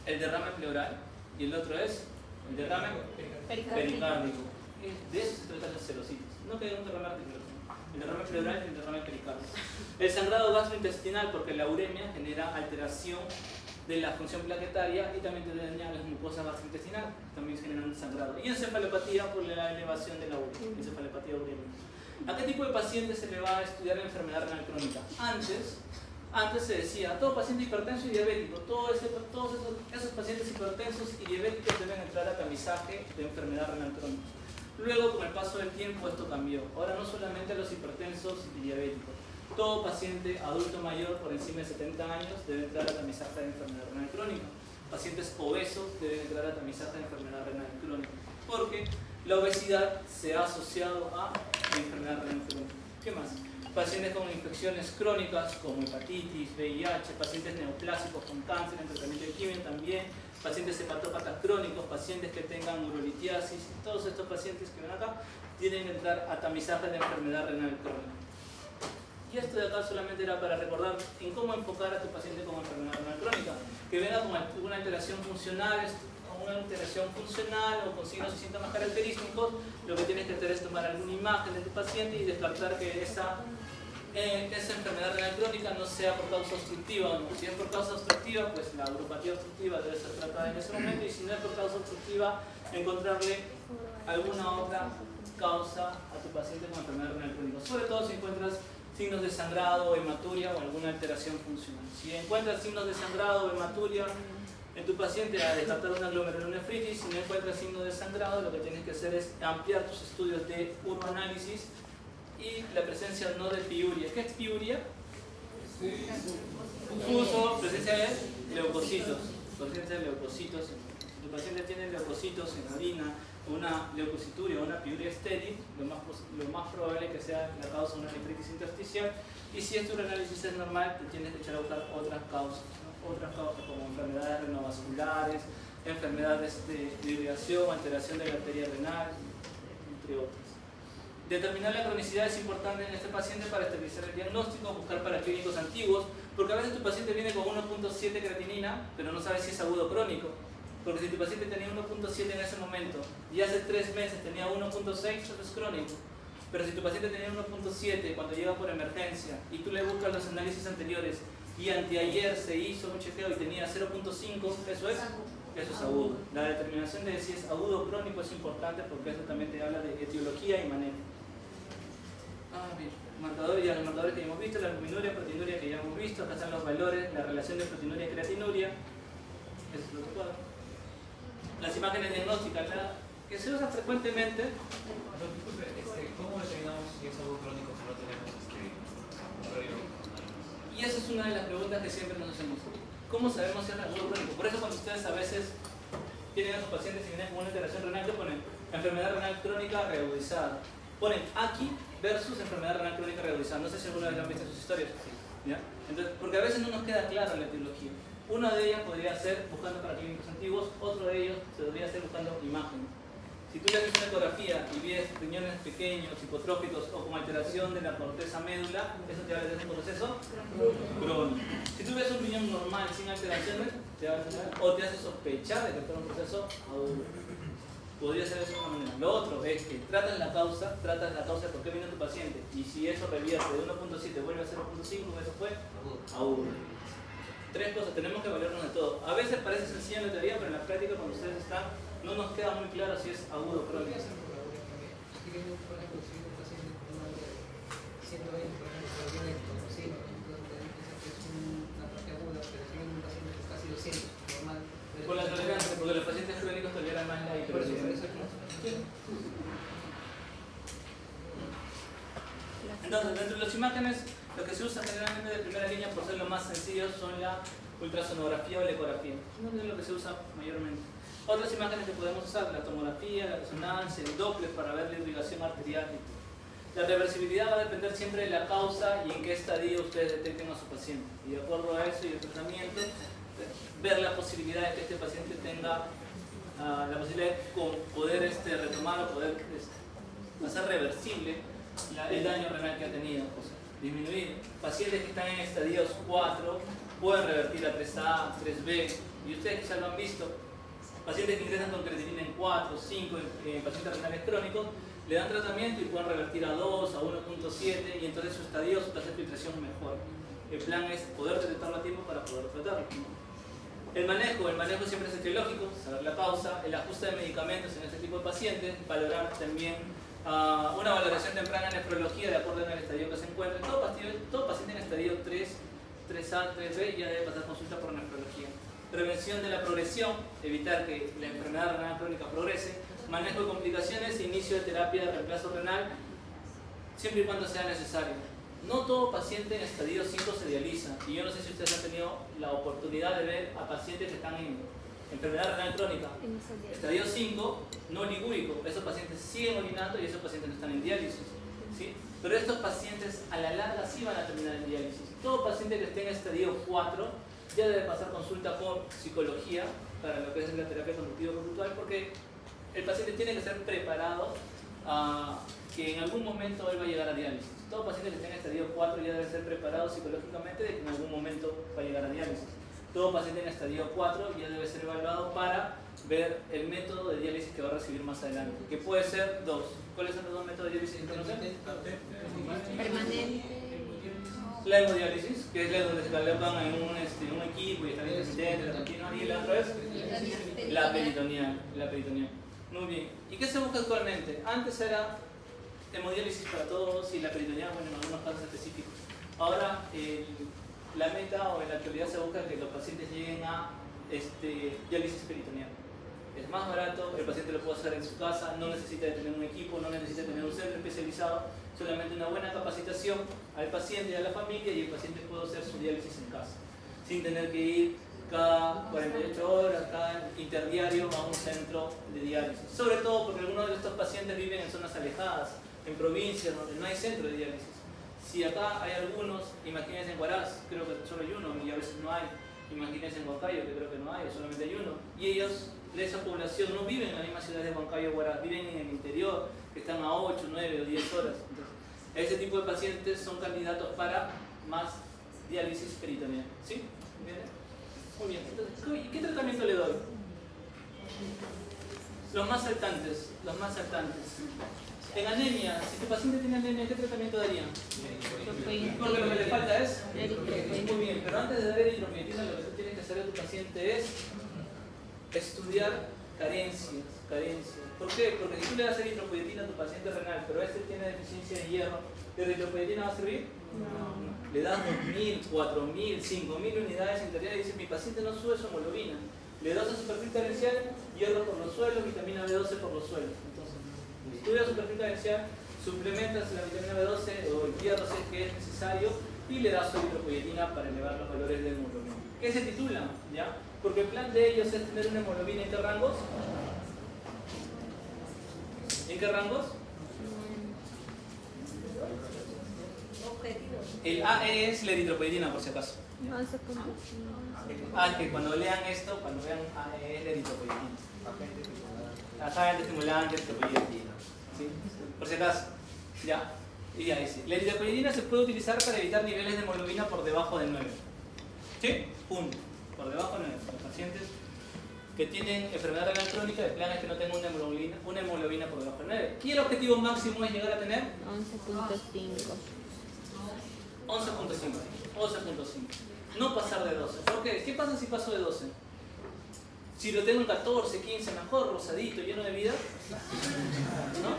el derrame pleural y el otro es el derrame pericárdico. De eso se trata la serositis, no que haya un derrame arterial, el derrame pleural y el derrame pericárdico. El sangrado gastrointestinal, porque la uremia genera alteración de la función plaquetaria y también te daña las mucosas gastrointestinales, también se generan sangrado. Y encefalopatía por la elevación de la urea, encefalopatía urémica. ¿A qué tipo de paciente se le va a estudiar la enfermedad renal crónica? Antes se decía, todo paciente hipertenso y diabético, todos esos pacientes hipertensos y diabéticos deben entrar a tamizaje de enfermedad renal crónica. Luego, con el paso del tiempo, esto cambió. Ahora no solamente los hipertensos y diabéticos, todo paciente adulto mayor por encima de 70 años debe entrar a tamizaje de enfermedad renal crónica. Pacientes obesos deben entrar a tamizaje de enfermedad renal crónica, porque la obesidad se ha asociado a la enfermedad renal crónica. ¿Qué más? Pacientes con infecciones crónicas como hepatitis, VIH, pacientes neoplásicos con cáncer en tratamiento de quimio también, pacientes hepatópatas crónicos, pacientes que tengan urolitiasis, todos estos pacientes que ven acá tienen que entrar a tamizaje de enfermedad renal crónica. Y esto de acá solamente era para recordar en cómo enfocar a tu paciente con enfermedad renal crónica, que venga con alguna alteración funcional, o con signos y síntomas característicos. Lo que tienes que hacer es tomar alguna imagen de tu paciente y descartar que esa enfermedad renal crónica no sea por causa obstructiva o no. Si es por causa obstructiva, pues la neuropatía obstructiva debe ser tratada en ese momento, y si no es por causa obstructiva, encontrarle alguna otra causa a tu paciente con enfermedad renal crónica, sobre todo si encuentras signos de sangrado, hematuria o alguna alteración funcional. Si encuentras signos de sangrado o hematuria en tu paciente, a descartar una glomerulonefritis. Si no encuentras signos de sangrado, lo que tienes que hacer es ampliar tus estudios de uroanálisis y la presencia no de piuria. ¿Qué es piuria? Uso, presencia de leucocitos. Presencia de leucocitos. Si tu paciente tiene leucocitos en la orina, una leucocituria o una piuria estéril, lo más probable es que sea la causa de una nefritis intersticial. Y si este uroanálisis es normal, te tienes que echar a buscar otras causas como enfermedades renovasculares, enfermedades de irrigación, alteración de la arteria renal, entre otras. Determinar la cronicidad es importante en este paciente para estabilizar el diagnóstico, buscar paraclínicos antiguos, porque a veces tu paciente viene con 1.7 creatinina, pero no sabes si es agudo o crónico. Porque si tu paciente tenía 1.7 en ese momento y hace 3 meses tenía 1.6, eso es crónico. Pero si tu paciente tenía 1.7 cuando llega por emergencia y tú le buscas los análisis anteriores y anteayer se hizo un chequeo y tenía 0.5, eso es agudo. La determinación de si es agudo o crónico es importante porque eso también te habla de etiología y manejo. Bien. Marcadores, ya los marcadores que ya hemos visto, la albuminuria, proteinuria que ya hemos visto, acá están los valores, la relación de proteinuria y creatinuria. Eso es lo que puedo. Las imágenes diagnósticas, que se usan frecuentemente. ¿Cómo determinamos si es algo crónico si no tenemos Y esa es una de las preguntas que siempre nos hacemos. ¿Cómo sabemos si es algo crónico? Por eso cuando ustedes a veces tienen a sus pacientes y vienen con una alteración renal que ponen enfermedad renal crónica reagudizada. Ponen aquí versus enfermedad renal crónica reagudizada. No sé si alguna vez han visto sus historias. ¿Ya? Entonces, porque a veces no nos queda claro la etiología. Una de ellas podría ser buscando para clínicos antiguos, otro de ellos podría ser buscando imágenes. Si tú le haces una ecografía y ves riñones pequeños, hipotróficos o con alteración de la corteza médula, eso te habla de un proceso crónico. Si tú ves un riñón normal sin alteraciones, te habla o te hace sospechar de que está en un proceso agudo. Podría ser de esa manera. Lo otro es que tratas la causa de por qué vino tu paciente, y si eso revierte de 1.7 vuelve a 0.5, eso fue agudo. Tres cosas, tenemos que valorarnos de todo. A veces parece sencillo en la teoría, pero en la práctica cuando ustedes están, no nos queda muy claro si es agudo o crónico. Por ejemplo, si un paciente con una de 120, por ejemplo, viene conocido, entonces que es una parte aguda, pero si viene un paciente con casi 200, normal. Por la tolerancia, porque los pacientes crónicos toleran más la hipertensión. Entonces, dentro de las imágenes, lo que se usa generalmente de primera línea por ser lo más sencillo son la ultrasonografía o la ecografía. No es lo que se usa mayormente. Otras imágenes que podemos usar, la tomografía, la resonancia, el Doppler para ver la irrigación arterial. La reversibilidad va a depender siempre de la causa y en qué estadio ustedes detecten a su paciente. Y de acuerdo a eso y el tratamiento, ver la posibilidad de que este paciente tenga la posibilidad de poder retomar o poder hacer reversible el daño renal que ha tenido. O sea, disminuir. Pacientes que están en estadios 4 pueden revertir a 3A, 3B, y ustedes quizás lo han visto. Pacientes que ingresan con creatinina en 4, 5, pacientes renales crónicos, le dan tratamiento y pueden revertir a 2, a 1.7, y entonces su estadio, su tasa de filtración mejor. El plan es poder detectarlo a tiempo para poder tratarlo. El manejo siempre es etiológico, saber la causa, el ajuste de medicamentos en este tipo de pacientes, valorar también una valoración temprana en nefrología de acuerdo al estadio que se encuentre. Todo paciente en estadio 3, 3A, 3B ya debe pasar consulta por nefrología. Prevención de la progresión, evitar que la enfermedad renal crónica progrese. Manejo de complicaciones e inicio de terapia de reemplazo renal, siempre y cuando sea necesario. No todo paciente en estadio 5 se dializa, y yo no sé si ustedes han tenido la oportunidad de ver a pacientes que están en enfermedad renal crónica. Estadio 5, no ligúrico, esos pacientes siguen orinando y esos pacientes no están en diálisis. ¿Sí? Pero estos pacientes a la larga sí van a terminar en diálisis. Todo paciente que esté en estadio 4 ya debe pasar consulta con psicología para lo que es la terapia conductivo-conductual, porque el paciente tiene que ser preparado a que en algún momento él va a llegar a diálisis. Todo paciente que esté en estadio 4 ya debe ser preparado psicológicamente de que en algún momento va a llegar a diálisis. Todo paciente en estadio 4 ya debe ser evaluado para ver el método de diálisis que va a recibir más adelante, que puede ser dos. ¿Cuáles son los dos métodos de diálisis que conocen? Permanente. La hemodiálisis, que es la donde se colocan en un equipo y está bien intermitente, la continua, y la otra es la peritoneal. Muy bien. ¿Y qué se busca actualmente? Antes era hemodiálisis para todos y la peritoneal, bueno, en algunos casos específicos. Ahora la meta o en la actualidad se busca que los pacientes lleguen a diálisis peritoneal. Es más barato, el paciente lo puede hacer en su casa, no necesita de tener un equipo, no necesita de tener un centro especializado, solamente una buena capacitación al paciente y a la familia, y el paciente puede hacer su diálisis en casa, sin tener que ir cada 48 horas, cada interdiario a un centro de diálisis. Sobre todo porque algunos de estos pacientes viven en zonas alejadas, en provincias donde no hay centro de diálisis. Si acá hay algunos, imagínense en Huaraz, creo que solo hay uno y a veces no hay. Imagínense en Huancayo, que creo que no hay, solamente hay uno. Y ellos, de esa población, no viven en la misma ciudad de Huancayo o Huaraz, viven en el interior, que están a 8, 9 o 10 horas. Entonces, ese tipo de pacientes son candidatos para más diálisis peritoneal. ¿Sí? Muy bien. Entonces, ¿qué tratamiento le doy? Los más saltantes. En anemia, si tu paciente tiene anemia, ¿qué tratamiento daría? Porque lo que le falta es muy bien, pero antes de dar eritropoyetina, lo que tú tienes que hacer a tu paciente es estudiar carencias. ¿Por qué? Porque si tú le das eritropoyetina a tu paciente renal, pero este tiene deficiencia de hierro, ¿la eritropoyetina va a servir? No. Le das 2.000, 4.000, 5.000 unidades interiores y dices, mi paciente no sube su hemoglobina. Le das a su perfil carencial, hierro por los suelos, vitamina B12 por los suelos. Entonces, estudias su perfil carencial, suplementas la vitamina B12 o el hierro si es que es necesario y le das su eritropoyetina para elevar los valores de hemoglobina. ¿Qué se titula? ¿Ya? Porque el plan de ellos es tener una hemoglobina en qué rangos. ¿En qué rangos? Objetivo. El AE es la eritropoyetina, por si acaso. 11.5. Que cuando lean esto, cuando vean AE es la eritropoyetina. Agente estimulante, eritropoyetina. ¿Sí? Por si acaso. Ya. Y ahí sí. La eritropoyetina se puede utilizar para evitar niveles de hemoglobina por debajo de 9. ¿Sí? Punto. Por debajo de 9. Los pacientes que tienen enfermedad renal crónica, el plan es que no tengan una hemoglobina por debajo de 9. Y el objetivo máximo es llegar a tener 11.5. 11.5. No pasar de 12. ¿Por qué? ¿Qué pasa si paso de 12? Si lo tengo en 14, 15, mejor, rosadito, lleno de vida. ¿No?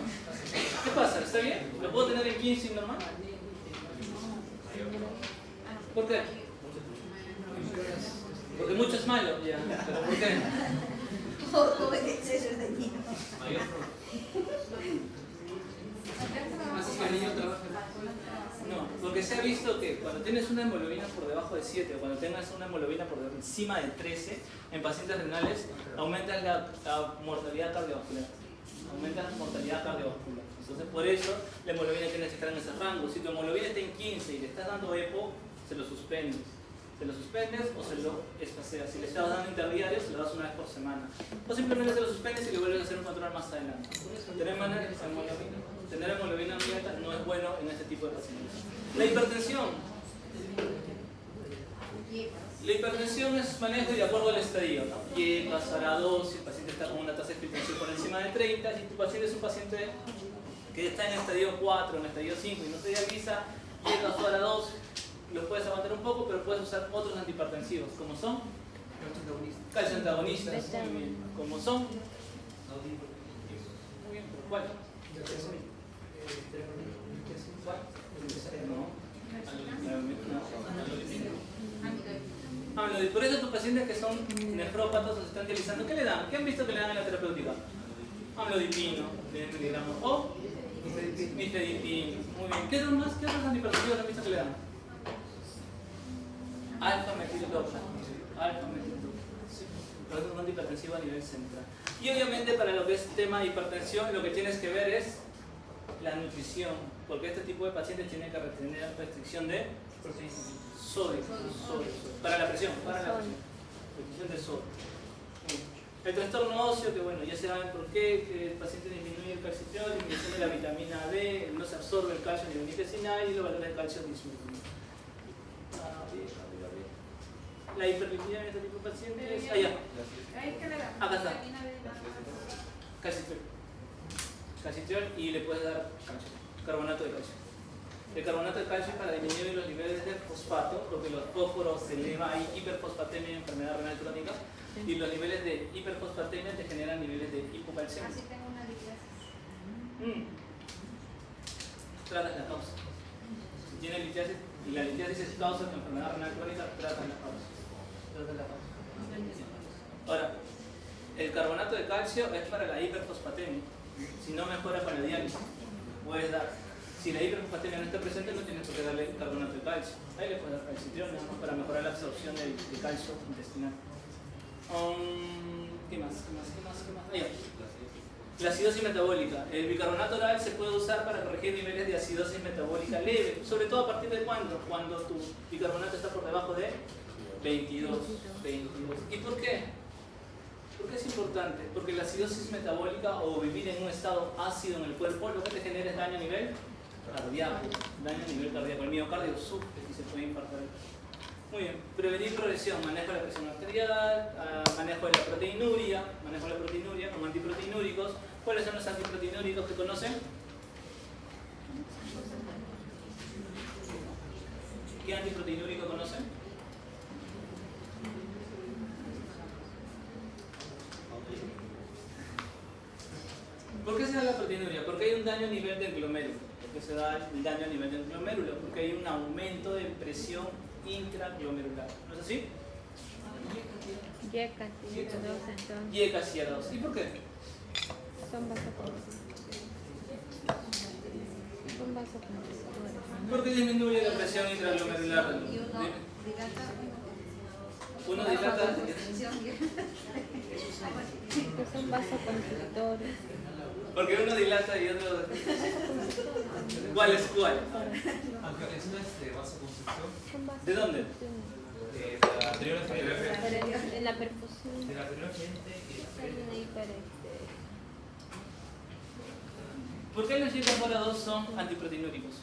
¿Qué pasa? ¿Está bien? ¿Lo puedo tener en 15 normal? ¿Por qué? Porque mucho es malo, ya. ¿Pero por qué? Todo el exceso es dañino. Así que el niño trabaja. No, porque se ha visto que cuando tienes una hemoglobina por debajo de 7 o cuando tengas una hemoglobina por encima de 13 en pacientes renales, aumentas la mortalidad cardiovascular. Entonces, por eso la hemoglobina tiene que estar en ese rango. Si tu hemoglobina está en 15 y le estás dando EPO, se lo suspendes. Se lo suspendes o se lo espaceas. Si le estás dando interdiario, se lo das una vez por semana. O simplemente se lo suspendes y le vuelves a hacer un control más adelante. Tener hemoglobina muy alta no es bueno en este tipo de pacientes. La hipertensión. La hipertensión es manejo de acuerdo al estadio, ¿no? Y pasará a 2 si el paciente está con una tasa de filtración por encima de 30. Si tu paciente es un paciente que está en estadio 4, en estadio 5 y no se dializa, llega a 2, los puedes aguantar un poco, pero puedes usar otros antihipertensivos, como son calcio antagonistas, muy bien, como son, muy bien, ¿cuál? Amlodipino. Por eso tus pacientes que son nefrópatos o se están dializando, ¿qué le dan? ¿Qué han visto que le dan en la terapéutica? Amlodipino, 10 miligramos, o mifedipino, muy bien. ¿Qué otros antihipertensivos han visto que le dan? Alfa-metildopa. Sí. Pero es un antihipertensivo a nivel central. Y obviamente para lo que es tema de hipertensión, lo que tienes que ver es la nutrición, porque este tipo de pacientes tienen que tener restricción de sodio. Para la presión. Restricción de sodio. El trastorno óseo, que bueno, ya saben por qué, que el paciente disminuye el calcitriol, disminución de la vitamina D, no se absorbe el calcio a nivel intestinal y los valores de calcio disminuyen. La hiperlipidemia en este tipo de pacientes. Allá. Acá está. Calcitriol y le puedes dar carbonato de calcio. El carbonato de calcio es para disminuir los niveles de fosfato, porque los fósforos se eleva, hay hiperfosfatemia en enfermedad renal crónica, y los niveles de hiperfosfatemia te generan niveles de hipocalcemia. Así tengo una litiasis. Tratas la causa. Si tienes litiasis, y la litiasis es causa de enfermedad renal crónica, tratas la causa. Ahora, el carbonato de calcio es para la hiperfosfatemia. Si no mejora con la diálisis, puedes dar. Si la hiperfosfatemia no está presente, no tienes por qué darle carbonato de calcio. Ahí le puedes dar calcitriol nada más para mejorar la absorción de calcio intestinal. ¿Qué más? Ahí. La acidosis metabólica. El bicarbonato oral se puede usar para corregir niveles de acidosis metabólica leve. Sobre todo a partir de cuándo? Cuando tu bicarbonato está por debajo de 22. ¿Y por qué? ¿Por qué es importante? Porque la acidosis metabólica o vivir en un estado ácido en el cuerpo lo que te genera es daño a nivel cardíaco. El miocardio sufre y se puede infartar. Muy bien. Prevenir progresión, manejo de la presión arterial, manejo de la proteinuria con antiproteinúricos. ¿Cuáles son los antiproteinúricos que conocen? ¿Qué antiproteinúrico conocen? ¿Por qué se da la proteinuria? Porque hay un daño a nivel del glomérulo. ¿Por qué se da el daño a nivel del glomérulo? Porque hay un aumento de presión intraglomerular. ¿No es así? YKCA2. ¿Y por qué? Son vasoconstrictores. Porque disminuye la presión intraglomerular. Que son vasoconstrictores. Porque uno dilata y otro... ¿Cuál es cuál? Aunque es una vasoconstricción Son ¿De dónde? de la anterior En la perfusión. de la anterior frente y la frente. ¿Por qué los YK2 son antiproteinúricos?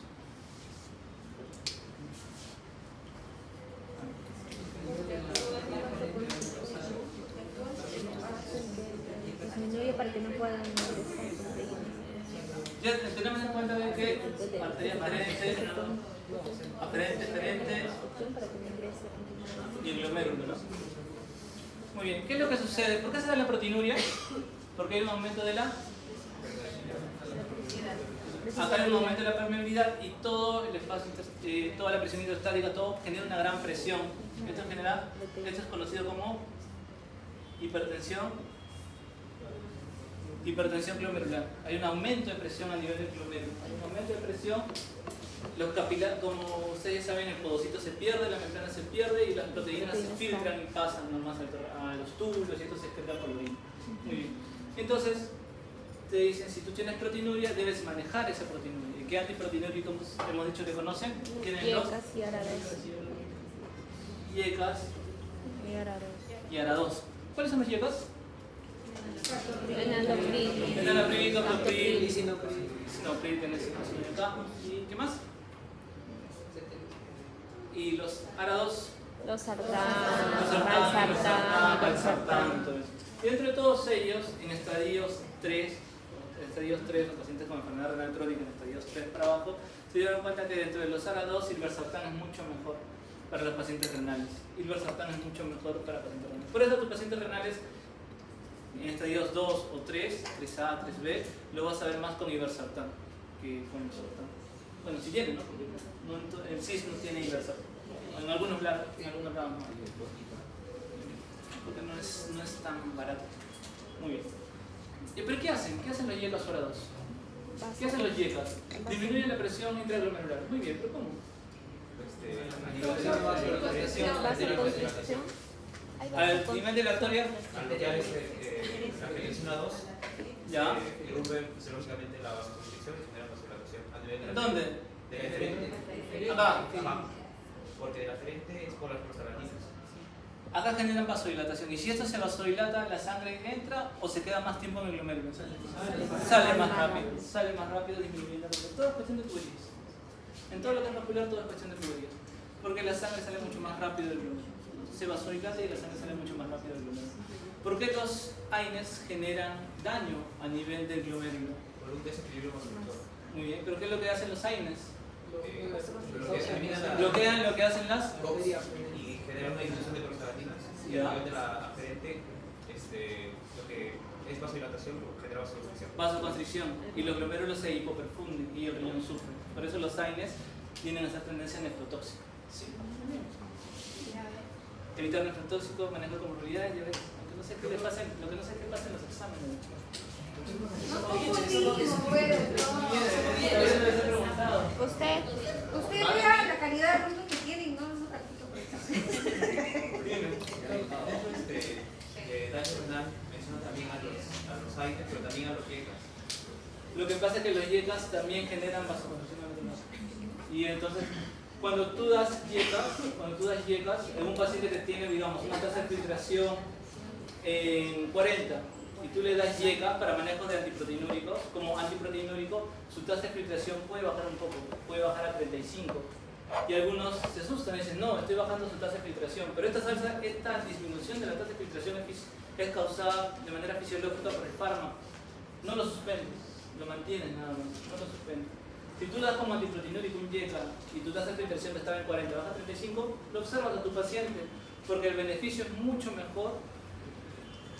Disminuye para que no puedan ingresar proteínas. Ya tenemos en cuenta de que arteria aferente Para que no ingrese. y el glomérulo, ¿no? Muy bien, ¿qué es lo que sucede? ¿Por qué se da la proteinuria? Porque hay un aumento de la... Acá hay un aumento de la permeabilidad y todo el espacio, toda la presión hidrostática, todo genera una gran presión. Esto es conocido como hipertensión glomerular. Hay un aumento de presión a nivel del glomérulo. Hay un aumento de presión. Los capilares, como ustedes saben, el podocito se pierde, la membrana se pierde y las proteínas se filtran y pasan nomás a los túbulos y esto se excreta por la orina. Muy bien. Entonces, te dicen, si tú tienes proteinuria, debes manejar esa proteinuria. ¿Y qué antiproteinúricos hemos dicho que conocen? Tienen los Yecas y arados. YECAS Y arados. y ARA2. ¿Cuáles son los YECAS? Enalapril. Enalapril, captopril, Lisinopril. sinopril, que es acá. ¿Y qué más? Y los ARA2. Los sartán. Valsartán, todo eso. Y dentro de todos ellos, en estadios 3, los pacientes con enfermedad renal crónica en estadios 3 para abajo, se dieron cuenta que dentro de los ARA2, Irbesartán es mucho mejor para los pacientes renales. Irbesartán es mucho mejor para pacientes renales. Por eso tus pacientes renales en estadios 2 o 3, 3A, 3B, lo vas a ver más con Irbesartán que con Irbesartán. Bueno, si tiene, ¿no? Porque el CIS no tiene Irbesartán. En algunos lados no. Porque no es tan barato. Muy bien. ¿Pero qué hacen? ¿Qué hacen los YECAS ARA2? ¿Qué hacen los YECAS? Disminuyen la presión intraglomerular. Muy bien, pero ¿cómo? Vasoconstricción. Al nivel de la arteria, Arterial es la penicilina 2. ya. Irrumpe fisiológicamente la vasoconstricción y genera vasodilatación. A nivel de la ¿Dónde? De la frente. Acá. Abajo. Porque de la frente es por las prostaglandinas. Acá generan vasodilatación. Y si esto se vasodilata, la sangre entra o se queda más tiempo en el glomérulo. Sale más rápido, disminuyendo. Todo es cuestión de tuberías. En todo lo que es vascular, todo es cuestión de tuberías. Porque la sangre sale mucho más rápido del glomérulo. Se vasodilata y la sangre sale mucho más rápido del glomérulo. ¿Por qué los AINES generan daño a nivel del glomérulo? Por un desequilibrio vascular. Muy bien, pero ¿qué es lo que hacen los AINES? Elimina Bloquean lo que hacen las... y genera una disminución de prostaglandinas. Y a nivel de la aferente, lo que es vasodilatación genera vasoconstricción. Vasoconstricción y los glomérulos se hipoperfunden y el riñón sufre. Por eso los AINES tienen esa tendencia nefrotóxica. ¿Sí? Evitar nefrotóxico, manejo comorbilidades, ya ves, aunque no sé qué le pasa, lo que no sé qué pasa en los exámenes. Usted vea la calidad de ruido que tienen, no es Daño renal menciona también a los AINES, pero también a los YECAS. Lo que pasa es que los YECAS también generan vasoconstricción. Y entonces, cuando tú das YECAS en un paciente que tiene, digamos, una tasa de filtración en 40 y tú le das YECA para manejo de antiproteinúricos, como antiproteinúrico, su tasa de filtración puede bajar un poco, puede bajar a 35. Y algunos se asustan y dicen, no, estoy bajando su tasa de filtración. Pero esta disminución de la tasa de filtración es causada de manera fisiológica por el fármaco. No lo suspendes, lo mantienes nada más, no lo suspendes. Si tú das como antiproteinúrico un YECA y tu tasa de filtración estaba en 40, baja a 35, lo observas a tu paciente, porque el beneficio es mucho mejor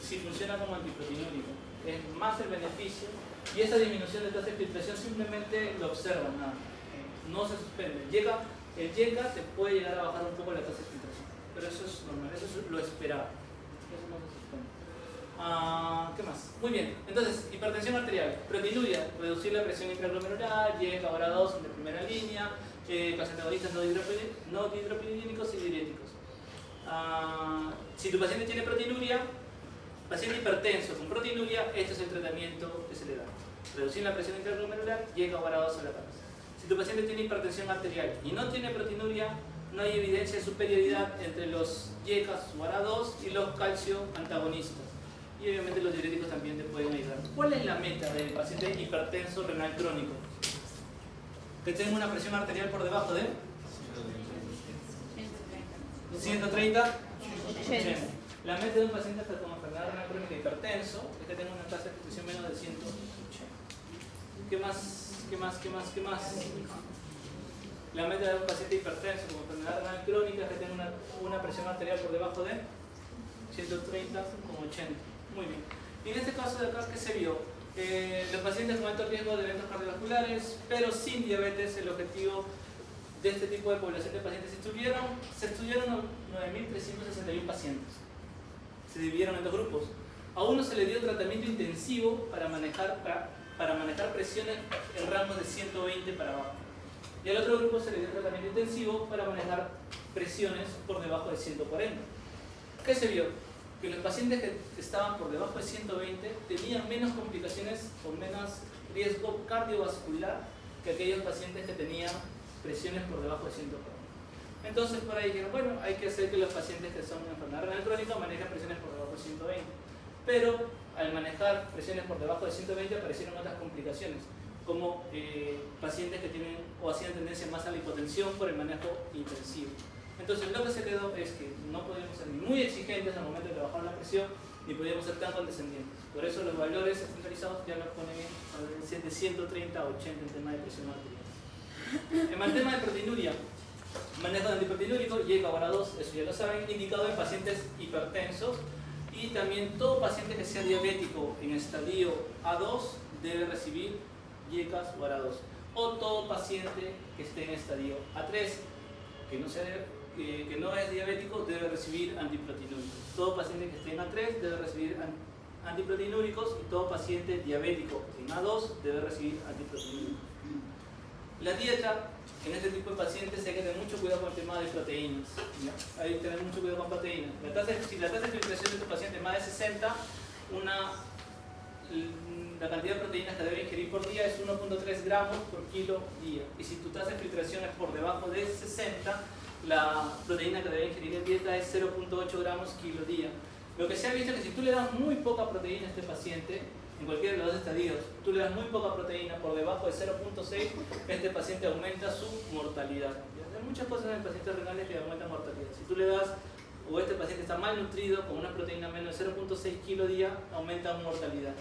si funciona como antiproteinúrico. Es más el beneficio y esa disminución de tasa de filtración simplemente lo observan, nada. No se suspende. El YECA te puede llegar a bajar un poco la tasa de filtración, pero eso es normal, eso es lo esperado. Eso no se suspende. ¿Qué más? Muy bien, entonces, hipertensión arterial, proteinuria, reducir la presión intraglomerular, YECA, ARA2 de primera línea, categoristas no dihidropyridínicos y diuréticos. Si tu paciente tiene proteinuria, paciente hipertenso con proteinuria, este es el tratamiento que se le da. Reducir la presión intraglomerular y encabarados a la cabeza. Si tu paciente tiene hipertensión arterial y no tiene proteinuria, no hay evidencia de superioridad entre los YECAS o ARA2 y los calcio antagonistas. Y obviamente los diuréticos también te pueden ayudar. ¿Cuál es la meta del paciente hipertenso renal crónico? Que tenga una presión arterial por debajo de 130, 80. La meta de un paciente con enfermedad renal crónica hipertenso es que tenga una tasa de filtración menos de 180. ¿Qué más? La meta de un paciente hipertenso con enfermedad renal crónica es que tenga una presión arterial por debajo de 130,80. Muy bien. Y en este caso de acá, ¿qué se vio? Los pacientes con alto riesgo de eventos cardiovasculares, pero sin diabetes, el objetivo de este tipo de población de pacientes se estudiaron 9.361 pacientes. Se dividieron en dos grupos. A uno se le dio tratamiento intensivo para manejar presiones en rangos de 120 para abajo. Y al otro grupo se le dio tratamiento intensivo para manejar presiones por debajo de 140. ¿Qué se vio? Que los pacientes que estaban por debajo de 120 tenían menos complicaciones o menos riesgo cardiovascular que aquellos pacientes que tenían presiones por debajo de 140. Entonces por ahí dijeron, bueno, hay que hacer que los pacientes que son una enfermedad renal crónica manejen presiones por debajo de 120. Pero al manejar presiones por debajo de 120 aparecieron otras complicaciones, como pacientes que tienen o hacían tendencia más a la hipotensión por el manejo intensivo. Entonces lo que se quedó es que no podíamos ser ni muy exigentes al momento de trabajar la presión, ni podíamos ser tan condescendientes. Por eso los valores estandarizados ya nos ponen de 130 a 80 en tema de presión arterial. En el tema de proteinuria, manejo de antiproteinúrico, YECA o ARA2, eso ya lo saben, indicado en pacientes hipertensos, y también todo paciente que sea diabético en estadio A2 debe recibir YECAS o ARA2, o todo paciente que esté en estadio A3 que no es diabético debe recibir antiproteinúricos. Todo paciente que esté en A3 debe recibir antiproteinúricos, y todo paciente diabético en A2 debe recibir antiproteinúricos. La dieta en este tipo de pacientes hay que tener mucho cuidado con el tema de proteínas, ¿ya? Hay que tener mucho cuidado con proteínas. Si la tasa de filtración de tu paciente es más de 60, la cantidad de proteínas que debe ingerir por día es 1.3 gramos por kilo día. Y si tu tasa de filtración es por debajo de 60, la proteína que debe ingerir en dieta es 0.8 gramos kilo día. Lo que se ha visto es que si tú le das muy poca proteína a este paciente, en cualquiera de los dos estadios, tú le das muy poca proteína por debajo de 0.6, este paciente aumenta su mortalidad. Hay muchas cosas en pacientes renales que aumentan mortalidad. Si tú le das, o este paciente está mal nutrido, con una proteína menos de 0.6 kilo día, aumenta mortalidad.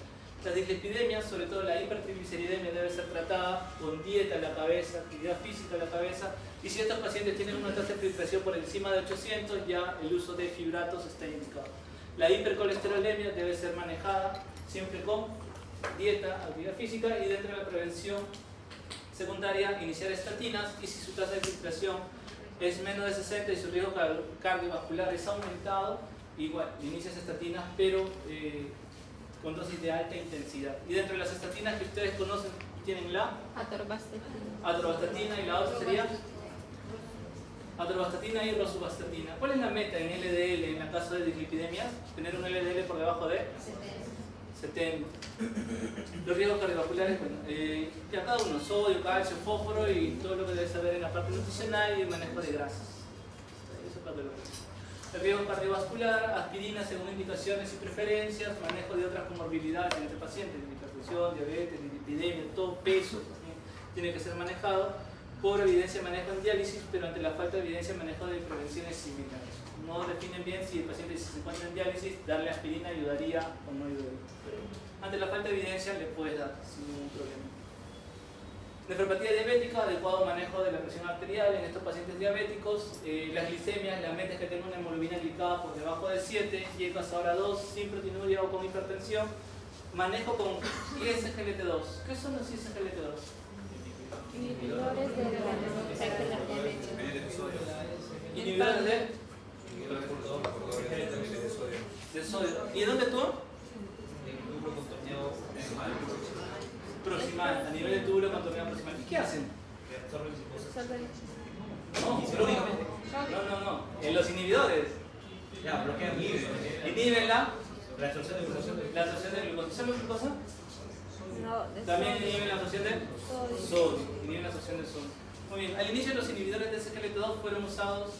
Las dislipidemias, sobre todo la hipertrigliceridemia, debe ser tratada con dieta a la cabeza, actividad física a la cabeza, y si estos pacientes tienen una tasa de filtración por encima de 800, ya el uso de fibratos está indicado. La hipercolesterolemia debe ser manejada siempre con dieta, actividad física, y dentro de la prevención secundaria iniciar estatinas, y si su tasa de filtración es menos de 60 y su riesgo cardiovascular es aumentado, igual inicias estatinas, pero con dosis de alta intensidad. Y dentro de las estatinas que ustedes conocen, tienen la atorvastatina, y la otra sería atorvastatina y rosuvastatina. ¿Cuál es la meta en LDL en el caso de dislipidemias? Tener un LDL por debajo de 70. Los riesgos cardiovasculares, bueno, ya cada uno, sodio, calcio, fósforo y todo lo que debes saber en la parte nutricional y el manejo de grasas. Eso es parte de lo que es. El riesgo cardiovascular, aspirina según indicaciones y preferencias, manejo de otras comorbilidades en este paciente, hipertensión, diabetes, dislipidemia, todo peso también tiene que ser manejado por evidencia de manejo en diálisis, pero ante la falta de evidencia de manejo de prevenciones similares. No definen bien si el paciente se encuentra en diálisis, darle aspirina ayudaría o no ayudaría. Pero ante la falta de evidencia le puedes dar sin ningún problema. Nefropatía diabética, adecuado manejo de la presión arterial en estos pacientes diabéticos. Las glicemias, la meta es que tenga una hemoglobina glicada por debajo de 7, YECAS ahora 2, sin proteinuria o con hipertensión. Manejo con ISGLT2. ¿Qué son los ISGLT2? Inhibidores de la Inhibidores de sodio. ¿Y de dónde actúan? Proximal, a nivel de túbulo contorneado proximal. ¿Y qué hacen? No, no. En los inhibidores. Ya, bloquean Inhiben la absorción de glucosa. absorción de glucosa. ¿Saben glucosa? No, de También sodio. inhiben la absorción de Sodio. sodio. Inhiben la absorción de sodio. Muy bien. Al inicio los inhibidores de SGLT2 fueron usados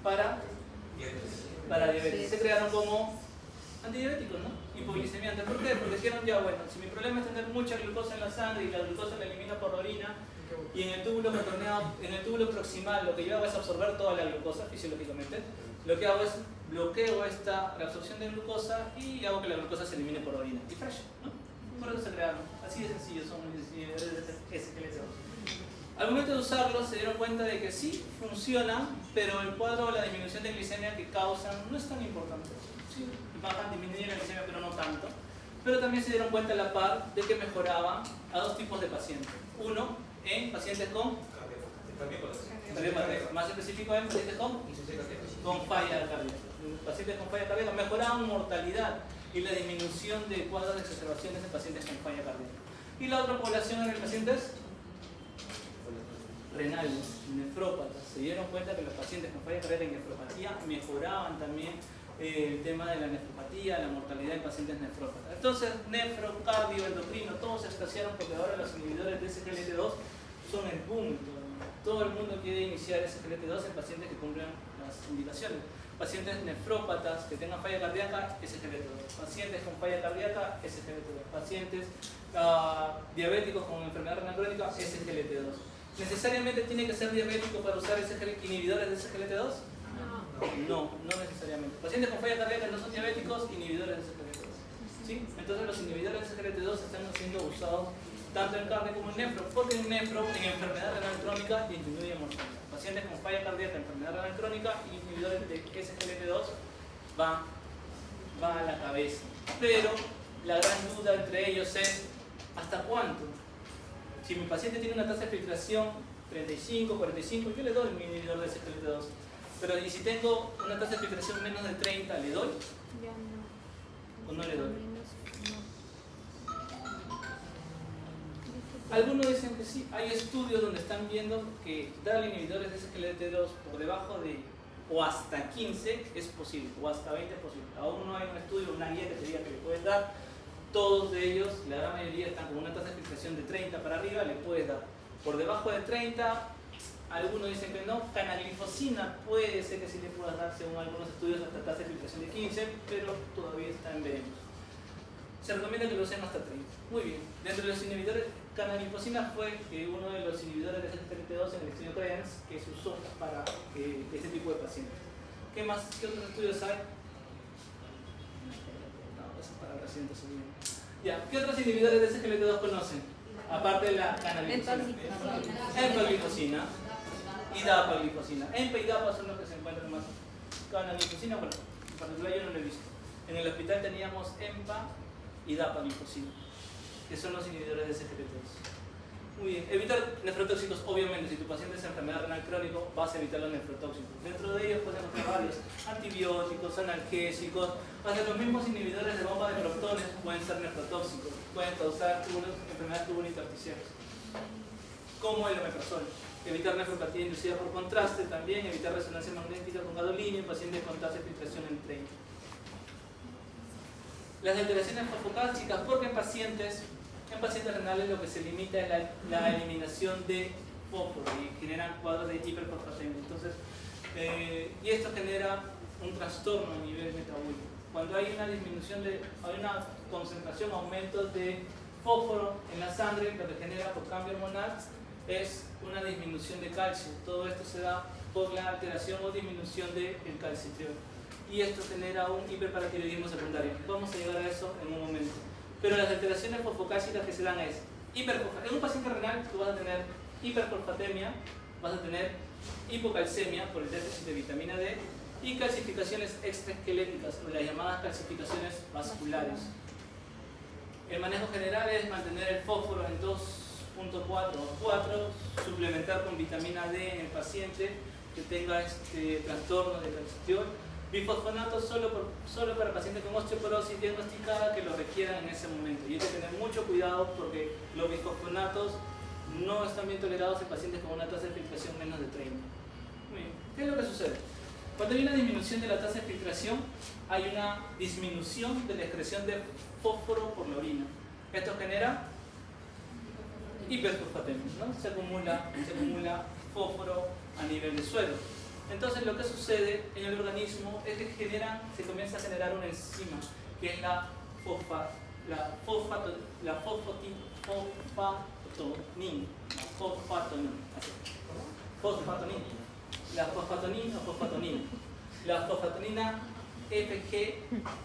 para diabetes. Se crearon como antidiabéticos, ¿no? Hipoglicemiantes. ¿Por qué? Porque dijeron ya, bueno, si mi problema es tener mucha glucosa en la sangre y la glucosa la elimina por la orina, y en el túbulo peritoneal, en el túbulo proximal, lo que yo hago es absorber toda la glucosa fisiológicamente. Lo que hago es bloqueo esta reabsorción de glucosa y hago que la glucosa se elimine por orina. Y fresh, ¿no? Por eso se crearon. Así de sencillo son los inhibidores de SGLT2. Al momento de usarlos se dieron cuenta de que sí funcionan, pero el cuadro o la disminución de glicemia que causan no es tan importante. Sí, bajan, disminuyen la glicemia, pero no tanto. Pero también se dieron cuenta a la par de que mejoraban a dos tipos de pacientes. Uno, en pacientes con cardiopatía, más específico en pacientes con falla cardíaca. Pacientes con falla cardíaca mejoraban mortalidad y la disminución de cuadros de exacerbaciones en pacientes con falla cardíaca. Y la otra población eran pacientes renales, nefrópatas. Se dieron cuenta que los pacientes con falla cardíaca y nefropatía mejoraban también el tema de la nefropatía, la mortalidad en pacientes nefrópatas. Entonces, nefro, cardio, endocrino, todos se escasearon porque ahora los inhibidores de SGLT2 son el boom. Todo el mundo quiere iniciar SGLT2 en pacientes que cumplen las indicaciones. Pacientes nefrópatas que tengan falla cardíaca, SGLT2. Pacientes con falla cardíaca, SGLT2. Pacientes diabéticos con enfermedad renal crónica, SGLT2. ¿Necesariamente tiene que ser diabético para usar inhibidores de SGLT2? No, no necesariamente. Pacientes con falla cardíaca no son diabéticos, inhibidores de SGLT2. ¿Sí? Entonces los inhibidores de SGLT2 están siendo usados tanto en carne como en nefro, porque en nefro, en enfermedad renal crónica, disminuye mortalidad. Pacientes con falla cardíaca, enfermedad renal crónica, inhibidores de SGLT2 va a la cabeza. Pero la gran duda entre ellos es ¿hasta cuánto? Si mi paciente tiene una tasa de filtración 35, 45, yo le doy mi inhibidor de SGLT2. Pero ¿y si tengo una tasa de filtración menos de 30, le doy? Ya no. ¿O no le doy? Menos, no. Algunos dicen que sí. Hay estudios donde están viendo que darle inhibidores de SGLT2 por debajo de o hasta 15 es posible, o hasta 20 es posible. Aún no hay un estudio, una guía que te diga que le puedes dar. Todos de ellos, la gran mayoría, están con una tasa de filtración de 30 para arriba, le puedes dar. Por debajo de 30, algunos dicen que no. Canaglifosina puede ser que sí le puedas dar, según algunos estudios, hasta tasa de filtración de 15, pero todavía está en veremos. Se recomienda que lo usen hasta 30. Muy bien. Dentro de los inhibidores, canaglifosina fue uno de los inhibidores de SGLT2 en el estudio CREANS que se usó para este tipo de pacientes. ¿Qué más? ¿Qué otros estudios hay? Para pacientes ya, ¿qué otros inhibidores de SGLT2 conocen? Aparte de la canaglifosina. Empaglifosina y dapaglifosina. Empa y dapa son los que se encuentran más. Canaglifosina, bueno, en particular yo no lo he visto. En el hospital teníamos empa y dapaglifosina, que son los inhibidores de SGLT2. Muy bien, evitar nefrotóxicos, obviamente, si tu paciente es enfermedad renal crónico, vas a evitar los nefrotóxicos. Dentro de ellos pueden encontrar varios antibióticos, analgésicos, hasta los mismos inhibidores de bomba de protones pueden ser nefrotóxicos, pueden causar enfermedades tubulito-articulares, como el omeprazol. Evitar nefropatía inducida por contraste, también evitar resonancia magnética con gadolinium en pacientes con tasa de filtración en 30. Las alteraciones fosfocálcicas, porque en pacientes renales lo que se limita es la eliminación de fósforo y generan cuadros de hiperfosfatemia. Entonces, y esto genera un trastorno a nivel metabólico. Cuando hay una disminución hay una concentración, aumento de fósforo en la sangre, lo que genera por cambio hormonal es una disminución de calcio. Todo esto se da por la alteración o disminución del calcitriol. Y esto genera un hiperparatiroidismo secundario. Vamos a llegar a eso en un momento. Pero las alteraciones fosfocálcicas que se dan es en un paciente renal tú vas a tener hiperfosfatemia, vas a tener hipocalcemia por el déficit de vitamina D y calcificaciones extraesqueléticas o las llamadas calcificaciones vasculares. El manejo general es mantener el fósforo en 2.4 o 4, suplementar con vitamina D en el paciente que tenga este trastorno de calcitriol. Bifosfonatos solo para pacientes con osteoporosis diagnosticada que lo requieran en ese momento. Y hay que tener mucho cuidado porque los bifosfonatos no están bien tolerados en pacientes con una tasa de filtración menos de 30. Muy bien. ¿Qué es lo que sucede? Cuando hay una disminución de la tasa de filtración, hay una disminución de la excreción de fósforo por la orina. Esto genera hiperfosfatemia, ¿no? Se acumula fósforo a nivel de suelo. Entonces lo que sucede en el organismo es que se comienza a generar una enzima, que es la fosfatonina. La fosfatonina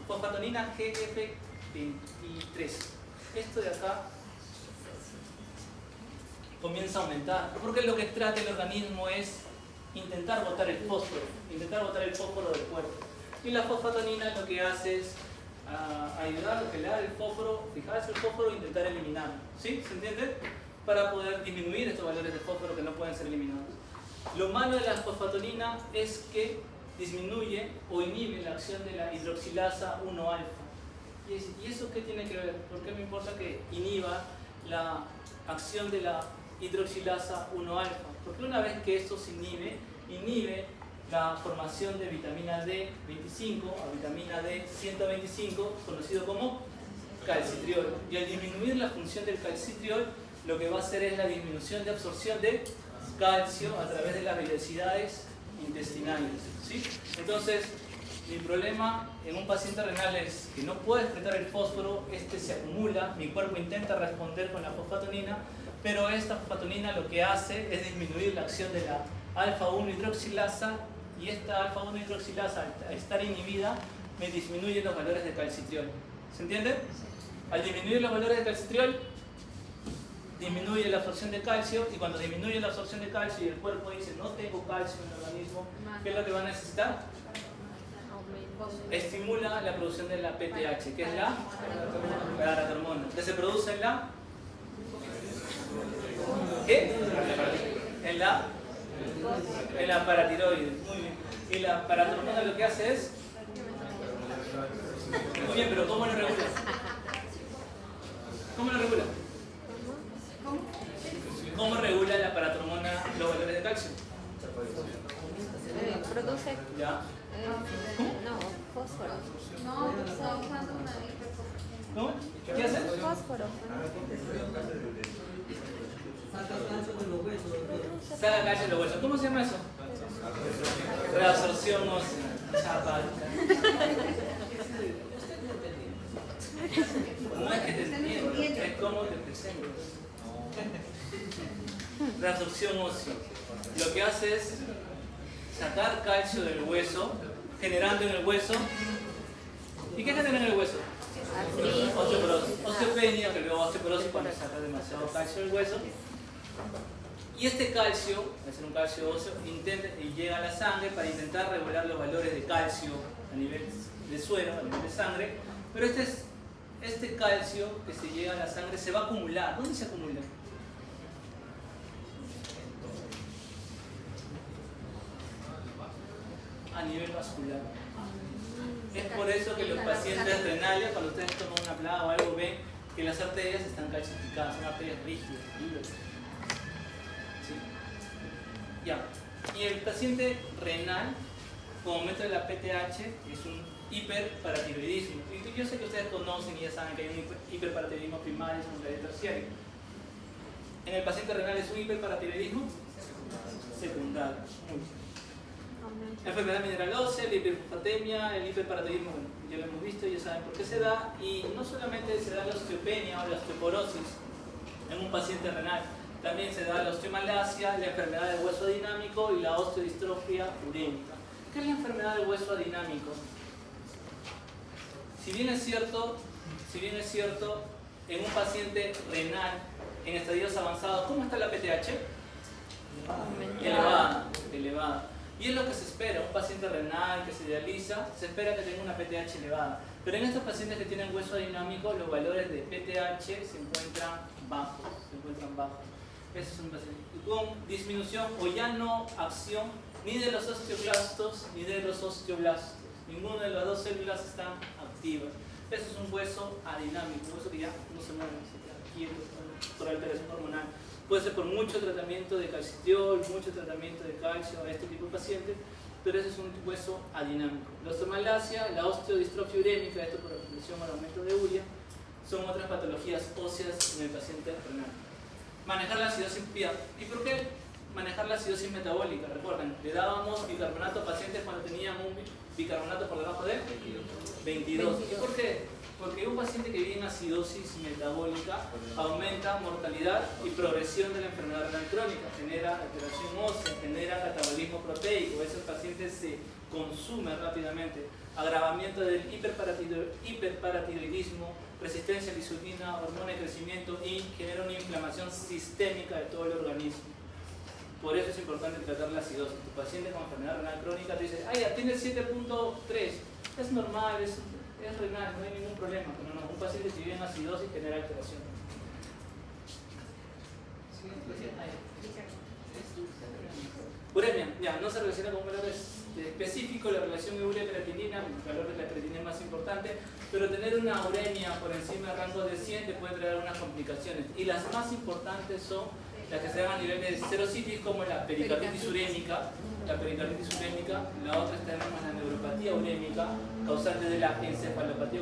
fosfatonina GF23. Esto de acá comienza a aumentar, porque lo que trata el organismo es intentar botar el fósforo del cuerpo. Y la fosfatonina lo que hace es ayudar a gelar el fósforo, fijarse el fósforo e intentar eliminarlo. ¿Sí? ¿Se entiende? Para poder disminuir estos valores de fósforo que no pueden ser eliminados. Lo malo de la fosfatonina es que disminuye o inhibe la acción de la hidroxilasa 1-alfa. ¿Y eso qué tiene que ver? ¿Por qué me importa que inhiba la acción de la hidroxilasa 1-alfa? Porque una vez que esto se inhibe la formación de vitamina D25 a vitamina D125, conocido como calcitriol. Y al disminuir la función del calcitriol, lo que va a hacer es la disminución de absorción de calcio a través de las velocidades intestinales. ¿Sí? Entonces, mi problema en un paciente renal es que no puede excretar el fósforo, este se acumula, mi cuerpo intenta responder con la fosfatonina, pero esta fosfatonina lo que hace es disminuir la acción de la alfa-1 hidroxilasa, y esta alfa-1 hidroxilasa, al estar inhibida, me disminuye los valores de calcitriol. ¿Se entiende? Al disminuir los valores de calcitriol, disminuye la absorción de calcio, y cuando disminuye la absorción de calcio y el cuerpo dice no tengo calcio en el organismo, ¿qué es lo que va a necesitar? Estimula la producción de la PTH, que es la paratormona, que se produce en la ¿qué? En la paratiroides. Muy bien. Y la paratormona lo que hace es muy bien, pero ¿cómo lo regula? ¿Cómo lo regula? ¿Cómo regula la paratormona los valores de calcio? Produce ¿Ya? no, fósforo. No, está usando una hiperfosfatemia. ¿Cómo? ¿Qué hace? Fósforo. Saca calcio en los huesos. ¿Cómo se llama eso? Reabsorción ósea. Chapaca. No es que te entiendo, es como te presento. Reabsorción ósea. Lo que hace es sacar calcio del hueso, generando en el hueso. ¿Y qué genera en el hueso? Osteoporosis. Osteopenia, que luego osteoporosis cuando saca demasiado calcio del hueso. Y este calcio, es un calcio óseo, y llega a la sangre para intentar regular los valores de calcio a nivel de suero, a nivel de sangre. Pero este calcio que se llega a la sangre se va a acumular. ¿Dónde se acumula? A nivel vascular. Es por eso que los pacientes renales, cuando ustedes toman una plaga o algo, ven que las arterias están calcificadas, son arterias rígidas, duras. ¿Sí? Ya. Y el paciente renal, como método de la PTH, es un hiperparatiroidismo. Y yo sé que ustedes conocen y ya saben que hay un hiperparatiroidismo primario y secundario y terciario. En el paciente renal es un hiperparatiroidismo secundario. La enfermedad mineral ósea, la hiperfosfatemia, el hiperparatiroidismo, bueno, ya lo hemos visto, ya saben por qué se da. Y no solamente se da la osteopenia o la osteoporosis en un paciente renal, también se da la osteomalacia, la enfermedad del hueso dinámico y la osteodistrofia urémica. ¿Qué es la enfermedad del hueso dinámico? Si bien es cierto, en un paciente renal en estadios avanzados, ¿cómo está la PTH? Elevada. Y es lo que se espera, un paciente renal que se dializa, se espera que tenga una PTH elevada. Pero en estos pacientes que tienen hueso dinámico, los valores de PTH se encuentran bajos. Esos son pacientes con disminución o ya no acción ni de los osteoclastos ni de los osteoblastos. Ninguna de las dos células están activas. Eso es un hueso adinámico, un hueso que ya no se mueve, se queda quieto por alteración hormonal. Puede ser por mucho tratamiento de calcitriol, mucho tratamiento de calcio a este tipo de pacientes, pero ese es un hueso adinámico. La osteomalacia, la osteodistrofia urémica, esto por afectación al aumento de urea, son otras patologías óseas en el paciente renal. Manejar la acidosis, ¿y por qué manejar la acidosis metabólica? Recuerden, le dábamos bicarbonato a pacientes cuando tenían un bicarbonato por debajo de 22. ¿Y por qué? Porque un paciente que vive en acidosis metabólica aumenta mortalidad y progresión de la enfermedad renal crónica, genera alteración ósea, genera catabolismo proteico, esos pacientes se consumen rápidamente, agravamiento del hiperparatiroidismo, resistencia a la insulina, hormona de crecimiento y genera una inflamación sistémica de todo el organismo. Por eso es importante tratar la acidosis. Tu paciente con enfermedad renal crónica te dice, ya tiene 7.3, es normal, es renal, no hay ningún problema. Pero no, un paciente que vive en acidosis genera alteración. Uremia, ya, no se relaciona con un valor específico, la relación urea-creatinina, el valor de la creatinina es más importante, pero tener una uremia por encima del rango de 100 te puede traer unas complicaciones. Y las más importantes son las que se dan a nivel de serocitis, como la pericarditis urémica. La pericarditis urémica, la otra tenemos la neuropatía urémica, causante de la encefalopatía